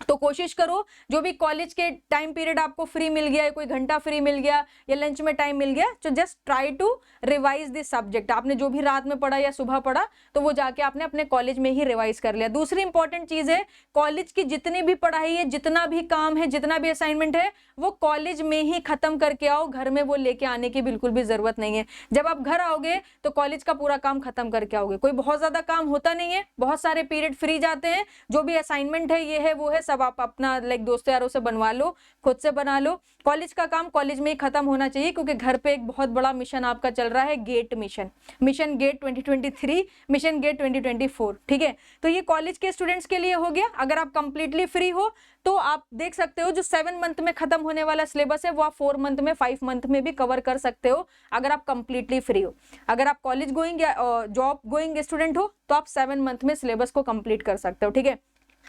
तो कोशिश करो जो भी कॉलेज के टाइम पीरियड आपको फ्री मिल गया है, कोई घंटा फ्री मिल गया या लंच में टाइम मिल गया, तो just try to revise this subject. आपने जो भी रात में पढ़ा या सुबह पढ़ा तो वो जाके आपने अपने कॉलेज में ही रिवाइज कर लिया। दूसरी इंपॉर्टेंट चीज है, कॉलेज की जितनी भी पढ़ाई है, जितना भी काम है, जितना भी असाइनमेंट है, वो कॉलेज में ही खत्म करके आओ, घर में वो लेके आने की बिल्कुल भी जरूरत नहीं है। जब आप घर आओगे तो कॉलेज का पूरा काम खत्म करके आओगे। कोई बहुत ज्यादा काम होता नहीं है, बहुत सारे पीरियड फ्री जाते हैं, जो भी असाइनमेंट है, ये है वो है, सब आप अपना लाइक दोस्तों यारों से बनवा लो, खुद से बना लो। कॉलेज का काम कॉलेज में ही खत्म होना चाहिए, क्योंकि घर पे एक बहुत बड़ा मिशन आपका चल रहा है, GATE mission, mission GATE 2023, mission GATE 2024, ठीक है। तो ये कॉलेज के स्टूडेंट्स के लिए हो गया। अगर आप कंप्लीटली फ्री हो तो आप देख सकते हो जो 7 मंथ में खत्म होने वाला सिलेबस है वो आप 4 मंथ में, 5 मंथ में भी कवर कर सकते हो, अगर आप कंप्लीटली फ्री हो। अगर आप कॉलेज गोइंग या जॉब गोइंग स्टूडेंट हो तो आप 7 मंथ में सिलेबस को कंप्लीट कर सकते हो, ठीक है।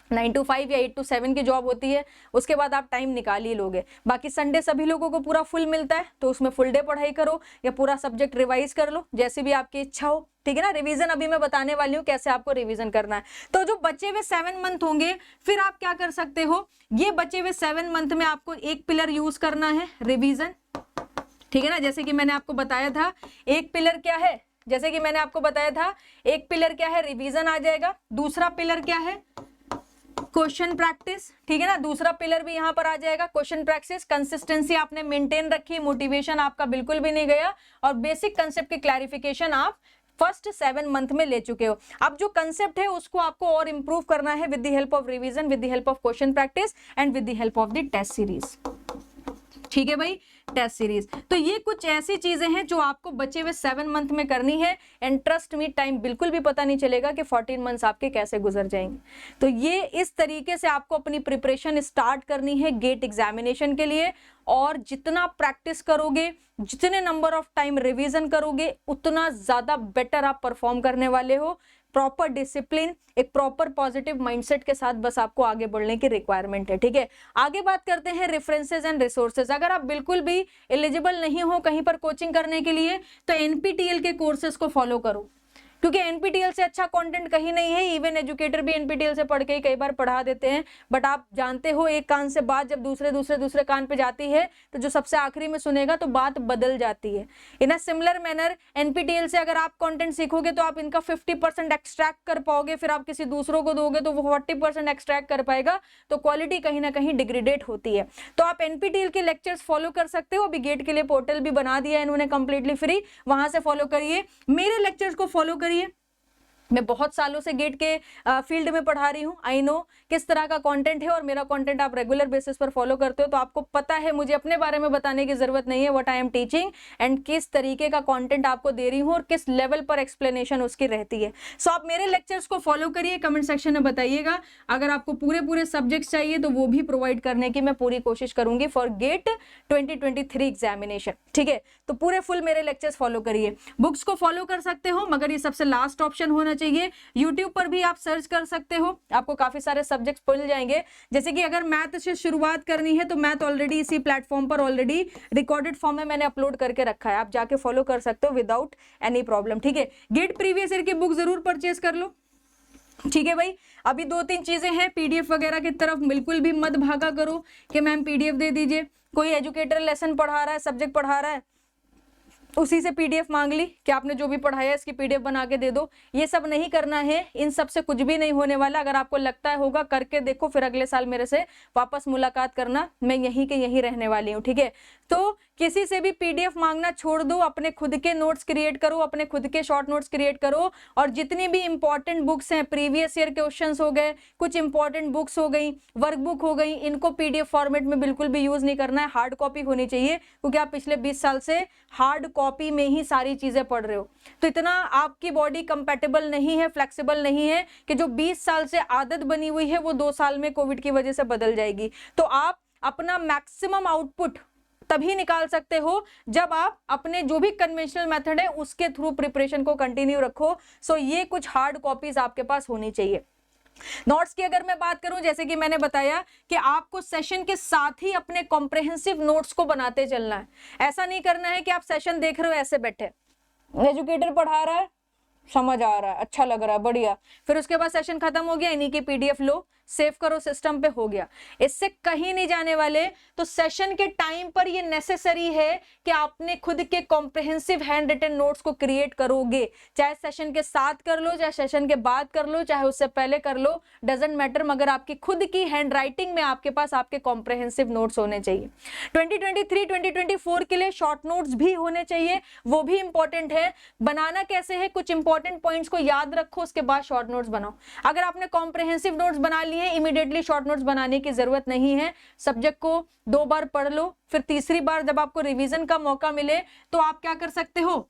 9 to 5 या 8 to 7 की जॉब होती है, उसके बाद आप टाइम निकाल ही लोगे। बाकी संडे सभी लोगों को पूरा फुल मिलता है, तो उसमें फुल डे पढ़ाई करो या पूरा सब्जेक्ट रिवाइज कर लो, जैसे भी आपकी इच्छा हो, ठीक है ना। रिवीजन अभी मैं बताने वाली हूँ कैसे आपको रिवीजन करना है। तो जो बचे हुए 7 मंथ होंगे, फिर आप क्या कर सकते हो, ये बचे हुए 7 मंथ में आपको एक पिलर यूज करना है, रिवीजन, ठीक है ना। जैसे कि मैंने आपको बताया था, एक पिलर क्या है, जैसे कि मैंने आपको बताया था, एक पिलर क्या है, रिवीजन आ जाएगा। दूसरा पिलर क्या है, क्वेश्चन प्रैक्टिस, ठीक है ना। दूसरा पिलर भी यहां पर आ जाएगा, क्वेश्चन प्रैक्टिस। कंसिस्टेंसी आपने मेंटेन रखी, मोटिवेशन आपका बिल्कुल भी नहीं गया, और बेसिक कंसेप्ट की क्लैरिफिकेशन आप फर्स्ट 7 मंथ में ले चुके हो। अब जो कंसेप्ट है उसको आपको और इंप्रूव करना है with the help of revision, with the help of question practice and with the help of the test series, ठीक है भाई, टेस्ट सीरीज। तो ये कुछ ऐसी चीजें हैं जो आपको बचे हुए 7 मंथ में करनी है, एंड ट्रस्ट मी टाइम बिल्कुल भी पता नहीं चलेगा कि 14 मंथ्स आपके कैसे गुजर जाएंगे। तो ये इस तरीके से आपको अपनी प्रिपरेशन स्टार्ट करनी है गेट एग्जामिनेशन के लिए, और जितना प्रैक्टिस करोगे, जितने नंबर ऑफ टाइम रिवीजन करोगे, उतना ज्यादा बेटर आप परफॉर्म करने वाले हो। प्रॉपर डिसिप्लिन, एक प्रॉपर पॉजिटिव माइंडसेट के साथ बस आपको आगे बढ़ने की रिक्वायरमेंट है, ठीक है। आगे बात करते हैं रेफरेंसेस एंड रिसोर्सेज। अगर आप बिल्कुल भी एलिजिबल नहीं हो कहीं पर कोचिंग करने के लिए तो एनपीटीईएल के कोर्सेज को फॉलो करो, क्योंकि एनपीटीईएल से अच्छा कंटेंट कहीं नहीं है। इवन एजुकेटर भी एनपीटीईएल से पढ़ के ही कई बार पढ़ा देते हैं, बट आप जानते हो एक कान से बात जब दूसरे कान पे जाती है तो जो सबसे आखिरी में सुनेगा तो बात बदल जाती है। इन अ सिमिलर मैनर एनपीटीईएल से अगर आप कंटेंट सीखोगे तो आप इनका 50% एक्सट्रैक्ट कर पाओगे, फिर आप किसी दूसरों को दोगे तो वो 40% एक्सट्रैक्ट कर पाएगा, तो क्वालिटी कहीं ना कहीं डिग्रेडेट होती है। तो आप एनपीटीईएल के लेक्चर्स फॉलो कर सकते हो। अभी गेट के लिए पोर्टल भी बना दिया है इन्होंने कंप्लीटली फ्री, वहां से फॉलो करिए, मेरे लेक्चर्स को फॉलो करिए। मैं बहुत सालों से गेट के फील्ड में पढ़ा रही हूँ, आई नो किस तरह का कंटेंट है, और मेरा कंटेंट आप रेगुलर बेसिस पर फॉलो करते हो तो आपको पता है, मुझे अपने बारे में बताने की जरूरत नहीं है what I am teaching and किस तरीके का कंटेंट आपको दे रही हूँ और किस लेवल पर एक्सप्लेनेशन उसकी रहती है। सो आप मेरे लेक्चर्स को फॉलो करिए, कमेंट सेक्शन में बताइएगा। अगर आपको पूरे पूरे सब्जेक्ट्स चाहिए तो वो भी प्रोवाइड करने की मैं पूरी कोशिश करूंगी फॉर गेट 2023 एग्जामिनेशन, ठीक है। तो पूरे फुल मेरे लेक्चर्स फॉलो करिए। बुक्स को फॉलो कर सकते हो, मगर ये सबसे लास्ट ऑप्शन होना चाहिए। यूट्यूब पर भी आप सर्च कर सकते हो, आपको काफी सारे सब्जेक्ट्स मिल जाएंगे। जैसे कि अगर मैथ से शुरुआत करनी है तो मैथ ऑलरेडी इसी प्लेटफॉर्म पर ऑलरेडी रिकॉर्डेड फॉर्म में मैंने अपलोड करके रखा है, आप जाके फॉलो कर सकते हो विदाउट एनी प्रॉब्लम, ठीक है। गेट प्रीवियस ईयर की बुक जरूर परचेज कर लो, ठीक है भाई। अभी 2-3 चीजें हैं, पीडीएफ वगैरह की तरफ बिल्कुल भी मत भागा करो कि मैम पीडीएफ दे दीजिए। कोई एजुकेटर लेसन पढ़ा रहा है, सब्जेक्ट पढ़ा रहा है, उसी से पीडीएफ मांग ली कि आपने जो भी पढ़ाया इसकी पीडीएफ बना के दे दो, ये सब नहीं करना है। इन सब से कुछ भी नहीं होने वाला। अगर आपको लगता है होगा, करके देखो, फिर अगले साल मेरे से वापस मुलाकात करना, मैं यहीं के यहीं रहने वाली हूँ, ठीक है। तो किसी से भी पीडीएफ मांगना छोड़ दो, अपने खुद के नोट्स क्रिएट करो, अपने खुद के शॉर्ट नोट्स क्रिएट करो, और जितनी भी इंपॉर्टेंट बुक्स हैं, प्रीवियस ईयर क्वेश्चंस हो गए, कुछ इंपॉर्टेंट बुक्स हो गई, वर्कबुक हो गई, इनको पीडीएफ फॉर्मेट में बिल्कुल भी यूज नहीं करना है। हार्ड कॉपी होनी चाहिए, क्योंकि आप पिछले 20 साल से हार्ड कॉपी में ही सारी चीजें पढ़ रहे हो। तो इतना आपकी बॉडी कंपैटिबल नहीं है, फ्लेक्सिबल नहीं है कि जो 20 साल से आदत बनी हुई है वो 2 साल में कोविड की वजह से बदल जाएगी। तो आप अपना मैक्सिमम आउटपुट तभी निकाल सकते हो जब आप अपने जो भी कन्वेंशनल मेथड है उसके थ्रू प्रिपरेशन को कंटिन्यू रखो। सो ये कुछ हार्ड कॉपीज आपके पास होनी चाहिए। नोट्स की अगर मैं बात करूं, जैसे कि मैंने बताया कि आपको सेशन के साथ ही अपने कॉम्प्रिहेंसिव नोट्स को बनाते चलना है। ऐसा नहीं करना है कि आप सेशन देख रहे हो ऐसे बैठे, एजुकेटर पढ़ा रहा है, समझ आ रहा है, अच्छा लग रहा है, बढ़िया, फिर उसके बाद सेशन खत्म हो गया, इन्हीं की पीडीएफ लो, सेव करो सिस्टम पे, हो गया। इससे कहीं नहीं जाने वाले। तो सेशन के टाइम पर ये नेसेसरी है कि आपने खुद के कॉम्प्रिहेंसिव हैंड रिटन नोट्स को क्रिएट करोगे, चाहे सेशन के साथ कर लो, चाहे सेशन के बाद कर लो, चाहे उससे पहले कर लो, डजंट मैटर, मगर आपकी खुद की हैंड राइटिंग में आपके पास आपके कॉम्प्रिहेंसिव नोट्स होने चाहिए। 2023-2024 के लिए शॉर्ट नोट्स भी होने चाहिए, वो भी इंपॉर्टेंट है। बनाना कैसे है, कुछ इंपॉर्टेंट पॉइंट्स को याद रखो, उसके बाद शॉर्ट नोट्स बनाओ। अगर आपने कॉम्प्रिहेंसिव नोट्स बना लिए, इमीडिएटली शॉर्ट नोट्स बनाने की जरूरत नहीं है। सब्जेक्ट को 2 बार पढ़ लो, फिर तीसरी बार जब आपको रिवीजन का मौका मिले तो आप क्या कर सकते हो,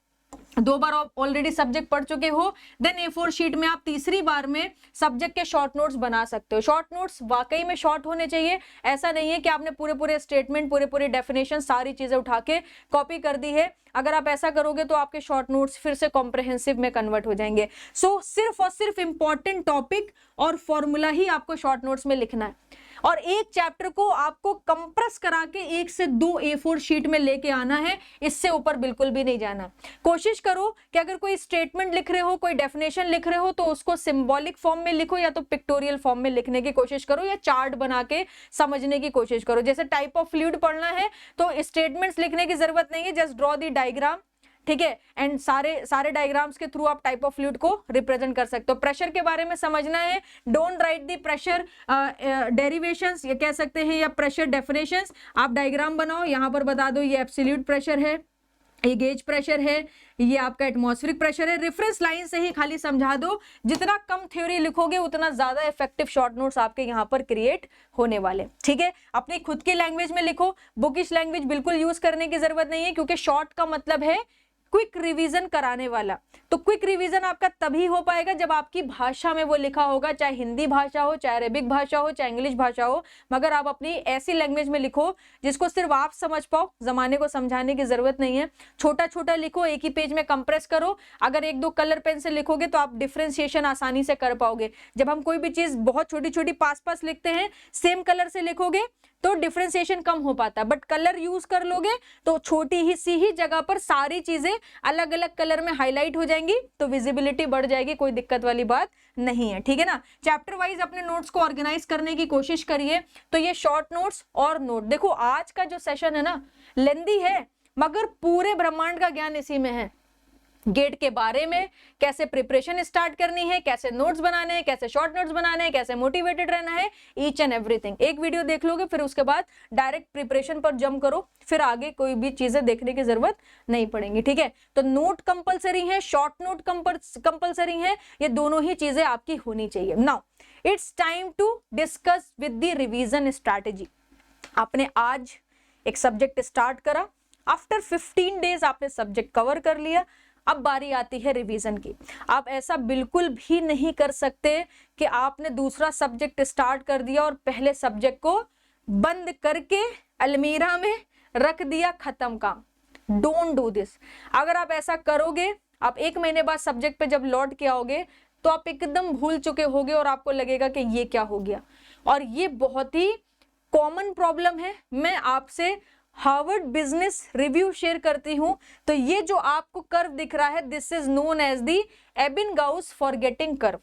2 बार ऑलरेडी सब्जेक्ट पढ़ चुके हो, देन A4 शीट में आप तीसरी बार में सब्जेक्ट के शॉर्ट नोट्स बना सकते हो। शॉर्ट नोट्स वाकई में शॉर्ट होने चाहिए। ऐसा नहीं है कि आपने पूरे पूरे स्टेटमेंट, पूरे पूरे डेफिनेशन, सारी चीजें उठा के कॉपी कर दी है। अगर आप ऐसा करोगे तो आपके शॉर्ट नोट्स फिर से कॉम्प्रिहेंसिव में कन्वर्ट हो जाएंगे। सो सिर्फ और सिर्फ इंपॉर्टेंट टॉपिक और फॉर्मूला ही आपको शॉर्ट नोट्स में लिखना है, और एक चैप्टर को आपको कंप्रेस करा के 1 से 2 A4 शीट में लेके आना है, इससे ऊपर बिल्कुल भी नहीं जाना। कोशिश करो कि अगर कोई स्टेटमेंट लिख रहे हो, कोई डेफिनेशन लिख रहे हो, तो उसको सिंबॉलिक फॉर्म में लिखो, या तो पिक्टोरियल फॉर्म में लिखने की कोशिश करो, या चार्ट बना के समझने की कोशिश करो। जैसे टाइप ऑफ फ्लूइड पढ़ना है तो स्टेटमेंट्स लिखने की जरूरत नहीं है, जस्ट ड्रॉ दी डायग्राम, ठीक है, एंड सारे डायग्राम्स के थ्रू आप टाइप ऑफ फ्लूइड को रिप्रेजेंट कर सकते हो। प्रेशर के बारे में समझना है, don't write the pressure derivations, ये कह सकते हैं, या प्रेशर डेफिनेशंस। आप डायग्राम बनाओ, यहां पर बता दो ये एब्सोल्यूट प्रेशर है, ये गेज प्रेशर है, ये आपका एटमॉस्फेरिक प्रेशर है। रेफरेंस लाइन से ही खाली समझा दो। जितना कम थ्योरी लिखोगे उतना ज्यादा इफेक्टिव शॉर्ट नोट्स आपके यहाँ पर क्रिएट होने वाले, ठीक है। अपनी खुद की लैंग्वेज में लिखो, बुकिश लैंग्वेज बिल्कुल यूज करने की जरूरत नहीं है, क्योंकि शॉर्ट का मतलब है क्विक रिवीजन कराने वाला। तो क्विक रिवीजन आपका तभी हो पाएगा जब आपकी भाषा में वो लिखा होगा, चाहे हिंदी भाषा हो, चाहे अरेबिक भाषा हो, चाहे इंग्लिश भाषा हो, मगर आप अपनी ऐसी लैंग्वेज में लिखो जिसको सिर्फ आप समझ पाओ, जमाने को समझाने की जरूरत नहीं है। छोटा छोटा लिखो, एक ही पेज में कंप्रेस करो। अगर 1-2 कलर पेन से लिखोगे तो आप डिफ्रेंशिएशन आसानी से कर पाओगे। जब हम कोई भी चीज बहुत छोटी छोटी पास लिखते हैं, सेम कलर से लिखोगे तो डिफरेंशिएशन कम हो पाता है, बट कलर यूज कर लोगे तो छोटी ही सी ही जगह पर सारी चीजें अलग अलग कलर में हाईलाइट हो जाएंगी, तो विजिबिलिटी बढ़ जाएगी, कोई दिक्कत वाली बात नहीं है, ठीक है ना। चैप्टर वाइज अपने नोट्स को ऑर्गेनाइज करने की कोशिश करिए। तो ये शॉर्ट नोट्स और नोट, देखो आज का जो सेशन है ना लेंदी है, मगर पूरे ब्रह्मांड का ज्ञान इसी में है। गेट के बारे में, कैसे प्रिपरेशन स्टार्ट करनी है, कैसे नोट्स बनाने हैं, कैसे शॉर्ट नोट्स बनाने हैं, कैसे मोटिवेटेड रहना है, ईच एंड एवरीथिंग। एक वीडियो देख लोगे फिर उसके बाद डायरेक्ट प्रिपरेशन पर जंप करो, फिर आगे कोई भी चीजें देखने की जरूरत नहीं पड़ेगी, ठीक है। तो नोट कंपलसरी है, शॉर्ट नोट कंपलसरी है, ये दोनों ही चीजें आपकी होनी चाहिए। Now it's time to discuss with the revision strategy. आपने आज एक सब्जेक्ट स्टार्ट करा, आफ्टर 15 डेज आपने सब्जेक्ट कवर कर लिया, अब बारी आती है रिवीजन की। आप ऐसा बिल्कुल भी नहीं कर सकते कि आपने दूसरा सब्जेक्ट स्टार्ट कर दिया और पहले सब्जेक्ट को बंद करके अलमीरा में रख दिया, खत्म काम। Don't do this. अगर आप ऐसा करोगे, आप 1 महीने बाद सब्जेक्ट पे जब लौट के आओगे तो आप एकदम भूल चुके होगे और आपको लगेगा कि ये क्या हो गया। और ये बहुत ही कॉमन प्रॉब्लम है। मैं आपसे हार्वर्ड बिजनेस रिव्यू शेयर करती हूं, तो ये जो आपको कर्व दिख रहा है, this is known as the Ebbinghaus forgetting curve,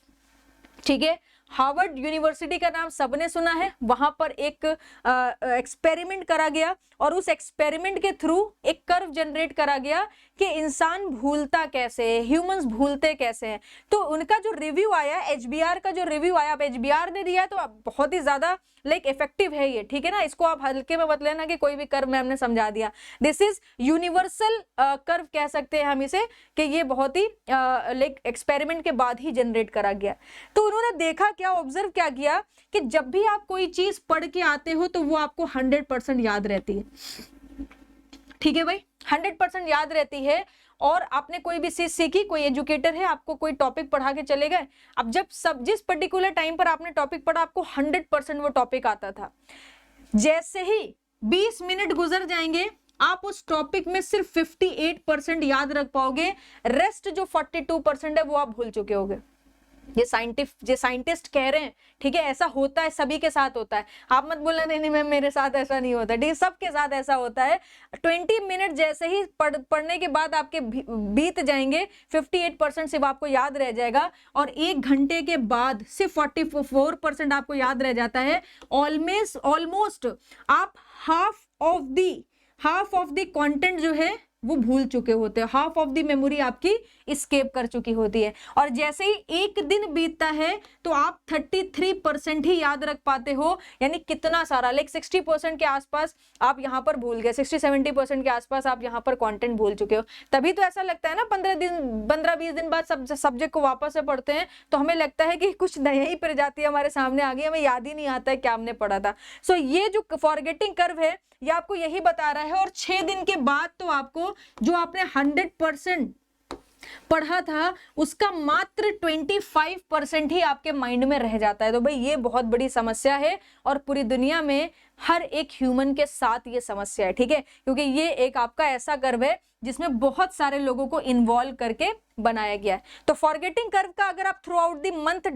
ठीक है। हार्वर्ड यूनिवर्सिटी का नाम सबने सुना है। वहां पर एक एक्सपेरिमेंट करा गया और उस एक्सपेरिमेंट के थ्रू एक कर्व जनरेट करा गया कि इंसान भूलता कैसे है, ह्यूमंस भूलते कैसे हैं। तो उनका जो रिव्यू आया, एचबीआर का जो रिव्यू आया, अब एचबीआर ने दिया है तो बहुत ही ज्यादा इफेक्टिव है ये, ठीक है ना। इसको आप हल्के में मत लेना कि कोई भी कर्व में हमने समझा दिया। दिस इज यूनिवर्सल कर्व कह सकते हैं हम इसे, कि ये बहुत ही एक्सपेरिमेंट के बाद ही जनरेट करा गया। तो उन्होंने देखा क्या, ऑब्जर्व क्या किया कि जब भी आप कोई चीज पढ़ के आते हो तो वो आपको 100% याद रहती है, ठीक है भाई, 100% याद रहती है। और आपने कोई भी चीज सीखी, कोई एजुकेटर है आपको कोई टॉपिक पढ़ा के चले गए, अब जब जिस पर्टिकुलर टाइम पर आपने टॉपिक पढ़ा आपको 100% वो टॉपिक आता था। जैसे ही 20 मिनट गुजर जाएंगे आप उस टॉपिक में सिर्फ 58% याद रख पाओगे, रेस्ट जो 42% है वो आप भूल चुके होगे। ये साइंटिस्ट कह रहे हैं, ठीक है। ऐसा होता है, सभी के साथ होता है। आप मत बोलना नहीं मैम मेरे साथ ऐसा नहीं होता, ठीक है, सबके साथ ऐसा होता है। 20 मिनट जैसे ही पढ़ने के बाद आपके बीत जाएंगे, 58% सिर्फ आपको याद रह जाएगा और 1 घंटे के बाद सिर्फ 44% आपको याद रह जाता है। ऑलमोस्ट आप हाफ ऑफ द कंटेंट जो है वो भूल चुके होते हैं, हाफ ऑफ द मेमोरी आपकी स्केप कर चुकी होती है। और जैसे ही 1 दिन बीतता है तो आप 33% ही याद रख पाते हो, यानी कितना सारा 60% के आसपास आप यहाँ पर भूल गए, 60-70% के आसपास आप यहाँ पर कंटेंट भूल चुके हो। तभी तो ऐसा लगता है ना 15-20 दिन बाद सब्जेक्ट को वापस से पढ़ते हैं तो हमें लगता है कि कुछ नया ही प्रजाति हमारे सामने आ गई, हमें याद ही नहीं आता है क्या हमने पढ़ा था। सो ये जो फॉरगेटिंग कर्व है ये आपको यही बता रहा है। और 6 दिन के बाद तो आपको जो आपने 100% पढ़ा था उसका मात्र 25% ही आपके माइंड में रह जाता है। तो भाई ये बहुत बड़ी समस्या है और पूरी दुनिया में हर एक ह्यूमन के साथ ये समस्या है, ठीक है, क्योंकि ये एक आपका ऐसा कर्व है जिसमें बहुत सारे लोगों को इन्वॉल्व करके बनाया गया है। तो फॉरगेटिंग कर्व का अगर आप through out the month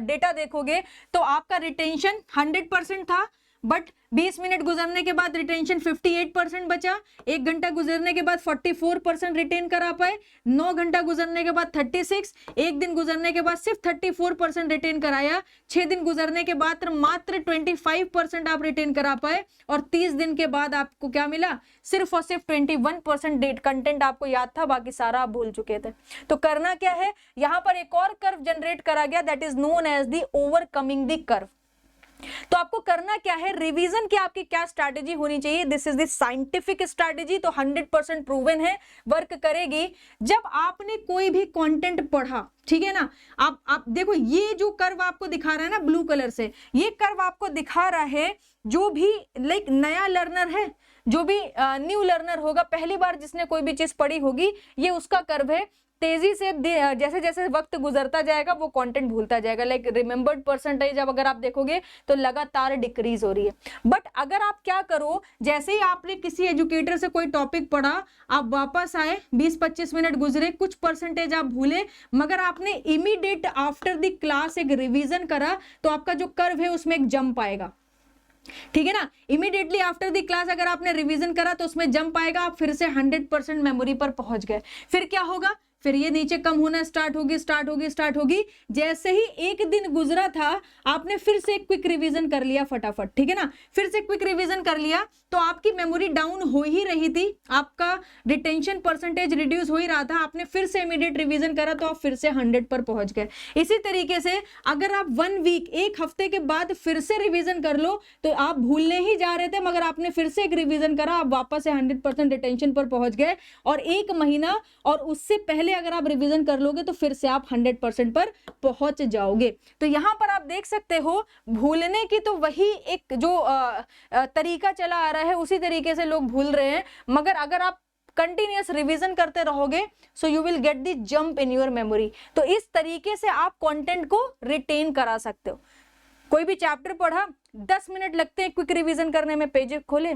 data देखोगे तो आपका रिटेंशन 100% था, बट 20 मिनट गुजरने के बाद रिटेंशन 58% बचा, 1 घंटा गुजरने के बाद 44% रिटेन करा पाए, 9 घंटा गुजरने के बाद 36, 1 दिन गुजरने के बाद सिर्फ 34% रिटेन कराया, 6 दिन गुजरने के बाद मात्र 25% आप रिटेन करा पाए और 30 दिन के बाद आपको क्या मिला, सिर्फ और सिर्फ 21% कंटेंट आपको याद था, बाकी सारा आप भूल चुके थे। तो करना क्या है, यहां पर एक और कर्व जनरेट करा गया, that is known as the overcoming the curve. तो आपको करना क्या है, रिवीजन की आपकी क्या स्ट्रैटेजी होनी चाहिए, this is the scientific strategy, तो 100% प्रूवन है, वर्क करेगी। जब आपने कोई भी कंटेंट पढ़ा, ठीक है ना, आप देखो ये जो कर्व आपको दिखा रहा है ना ब्लू कलर से, ये कर्व आपको दिखा रहा है जो भी नया लर्नर है, जो भी न्यू लर्नर होगा, पहली बार जिसने कोई भी चीज पढ़ी होगी, ये उसका कर्व है। तेजी से जैसे जैसे वक्त गुजरता जाएगा वो कंटेंट भूलता जाएगा, रिमेंबर्ड परसेंटेज अब अगर आप देखोगे तो लगातार डिक्रीज हो रही है। बट अगर आप क्या करो, जैसे ही आपने किसी एजुकेटर से कोई टॉपिक पढ़ा, आप वापस आए, 20-25 मिनट गुजरे, कुछ परसेंटेज आप भूले, मगर आपने इमीडिएट आफ्टर द क्लास एक रिवीजन करा तो आपका जो कर्व है उसमें एक जंप आएगा, ठीक है ना। इमीडिएटली आफ्टर द क्लास अगर आपने रिवीजन करा तो उसमें जंप आएगा, आप फिर से 100% मेमोरी पर पहुंच गए। फिर क्या होगा, फिर ये नीचे कम होना स्टार्ट होगी। जैसे ही एक दिन गुजरा था, आपने फिर से एक क्विक रिवीजन कर लिया फटाफट, ठीक है ना, फिर से क्विक रिवीजन कर लिया, तो आपकी मेमोरी डाउन हो ही रही थी, आपका रिटेंशन परसेंटेज रिड्यूस हो ही रहा था, आपने फिर से इमीडिएट रिवीजन करा तो आप फिर से 100 पर पहुंच गए। इसी तरीके से अगर आप 1 वीक, एक हफ्ते के बाद फिर से रिवीजन कर लो, तो आप भूलने ही जा रहे थे, मगर आपने फिर से एक रिवीजन करा, आप वापस से 100% रिटेंशन पर पहुंच गए। और 1 महीना और उससे पहले अगर आप रिवीजन कर लोगे तो फिर से आप 100% पर पहुंच जाओगे। तो यहां पर आप देख सकते हो, भूलने की तो वही एक जो तरीका चला आ रहा है, उसी तरीके से लोग भूल रहे हैं, मगर अगर आप कंटिन्यूअस रिवीजन करते रहोगे, so you will get the jump in your memory. तो इस तरीके से आप कंटेंट को रिटेन करा सकते हो। कोई भी चैप्टर पढ़ा, 10 मिनट लगते हैं क्विक रिवीजन करने में, पेज खोले,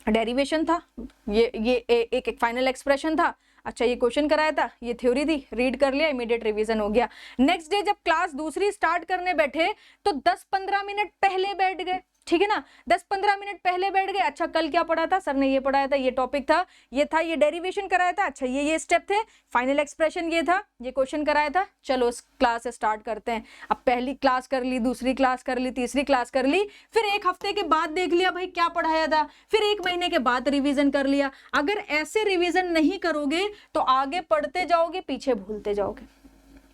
डेरिवेशन था, ये एक फाइनल एक्सप्रेशन था, अच्छा ये क्वेश्चन कराया था, ये थ्योरी थी, रीड कर लिया, इमीडिएट रिवीजन हो गया। नेक्स्ट डे जब क्लास दूसरी स्टार्ट करने बैठे तो 10-15 मिनट पहले बैठ गए, ठीक है ना, 10-15 मिनट पहले बैठ गए। अच्छा कल क्या पढ़ा था, सर ने ये पढ़ाया था, ये टॉपिक था, ये डेरिवेशन कराया था, अच्छा ये स्टेप थे, फाइनल एक्सप्रेशन ये था, ये क्वेश्चन कराया था, चलो इस क्लास स्टार्ट करते हैं। अब पहली क्लास कर ली, दूसरी क्लास कर ली, तीसरी क्लास कर ली, फिर एक हफ्ते के बाद देख लिया भाई क्या पढ़ाया था, फिर 1 महीने के बाद रिवीजन कर लिया। अगर ऐसे रिवीजन नहीं करोगे तो आगे पढ़ते जाओगे, पीछे भूलते जाओगे,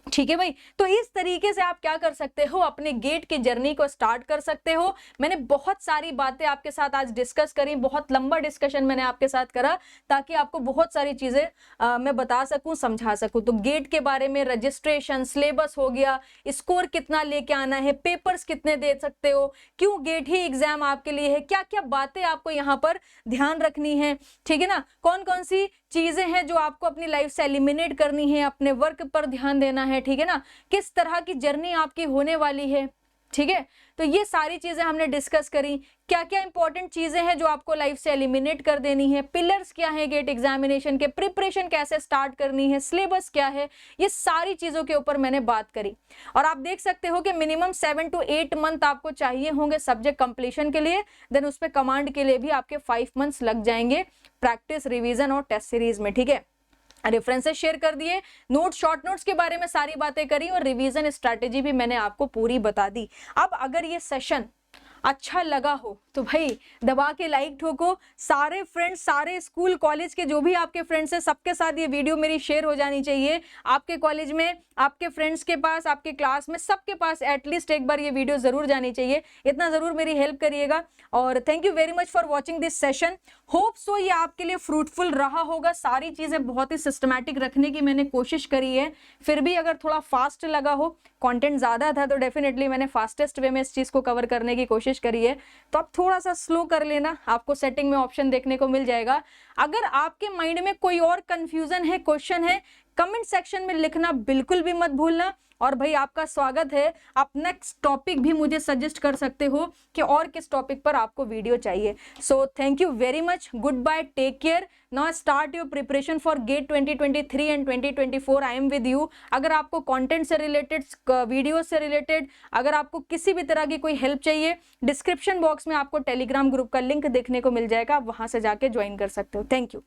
ठीक है भाई। तो इस तरीके से आप क्या कर सकते हो, अपने गेट की जर्नी को स्टार्ट कर सकते हो। मैंने बहुत सारी बातें आपके साथ आज डिस्कस करी, बहुत लंबा डिस्कशन मैंने आपके साथ करा, ताकि आपको बहुत सारी चीजें मैं बता सकूं, समझा सकूं। तो गेट के बारे में, रजिस्ट्रेशन, सिलेबस हो गया, स्कोर कितना लेके आना है, पेपर्स कितने दे सकते हो, क्यों गेट ही एग्जाम आपके लिए है, क्या क्या बातें आपको यहाँ पर ध्यान रखनी है, ठीक है ना, कौन कौन सी चीजें हैं जो आपको अपनी लाइफ से एलिमिनेट करनी है, अपने वर्क पर ध्यान देना है, ठीक है ना, किस तरह की जर्नी आपकी होने वाली है, ठीक है। तो ये सारी चीजें हमने डिस्कस करी, क्या क्या इंपॉर्टेंट चीजें हैं जो आपको लाइफ से एलिमिनेट कर देनी है, पिलर्स क्या है गेट एग्जामिनेशन के, प्रिपरेशन कैसे स्टार्ट करनी है, सिलेबस क्या है, ये सारी चीजों के ऊपर मैंने बात करी। और आप देख सकते हो कि मिनिमम 7 to 8 मंथ आपको चाहिए होंगे सब्जेक्ट कंप्लीशन के लिए, देन उस पर कमांड के लिए भी आपके 5 मंथ्स लग जाएंगे, प्रैक्टिस, रिवीजन और टेस्ट सीरीज में, ठीक है। रेफरेंसेस शेयर कर दिए, नोट, शॉर्ट नोट्स के बारे में सारी बातें करी, और रिवीजन स्ट्रैटेजी भी मैंने आपको पूरी बता दी। अब अगर ये सेशन अच्छा लगा हो तो भाई दबा के लाइक ठोको, सारे फ्रेंड्स, सारे स्कूल कॉलेज के जो भी आपके फ्रेंड्स हैं, सबके साथ ये वीडियो मेरी शेयर हो जानी चाहिए। आपके कॉलेज में, आपके फ्रेंड्स के पास, आपके क्लास में, सबके पास एटलीस्ट एक बार ये वीडियो जरूर जानी चाहिए। इतना जरूर मेरी हेल्प करिएगा। और thank you very much for watching this session. Hope so ये आपके लिए फ्रूटफुल रहा होगा। सारी चीजें बहुत ही सिस्टमैटिक रखने की मैंने कोशिश करी है, फिर भी अगर थोड़ा फास्ट लगा हो, कंटेंट ज्यादा था, तो डेफिनेटली मैंने फास्टेस्ट वे में इस चीज को कवर करने की कोशिश करी है। तो आप थोड़ा सा स्लो कर लेना, आपको सेटिंग में ऑप्शन देखने को मिल जाएगा। अगर आपके माइंड में कोई और कंफ्यूजन है, क्वेश्चन है, कमेंट सेक्शन में लिखना बिल्कुल भी मत भूलना। और भाई आपका स्वागत है, आप नेक्स्ट टॉपिक भी मुझे सजेस्ट कर सकते हो कि और किस टॉपिक पर आपको वीडियो चाहिए। So thank you very much, good bye, take care. Now start your preparation for GATE 2023 and 2024। I am with you. अगर आपको कंटेंट से रिलेटेड, वीडियो से रिलेटेड, अगर आपको किसी भी तरह की कोई हेल्प चाहिए, डिस्क्रिप्शन बॉक्स में आपको टेलीग्राम ग्रुप का लिंक देखने को मिल जाएगा, आप वहां से जाके ज्वाइन कर सकते हो। Thank you.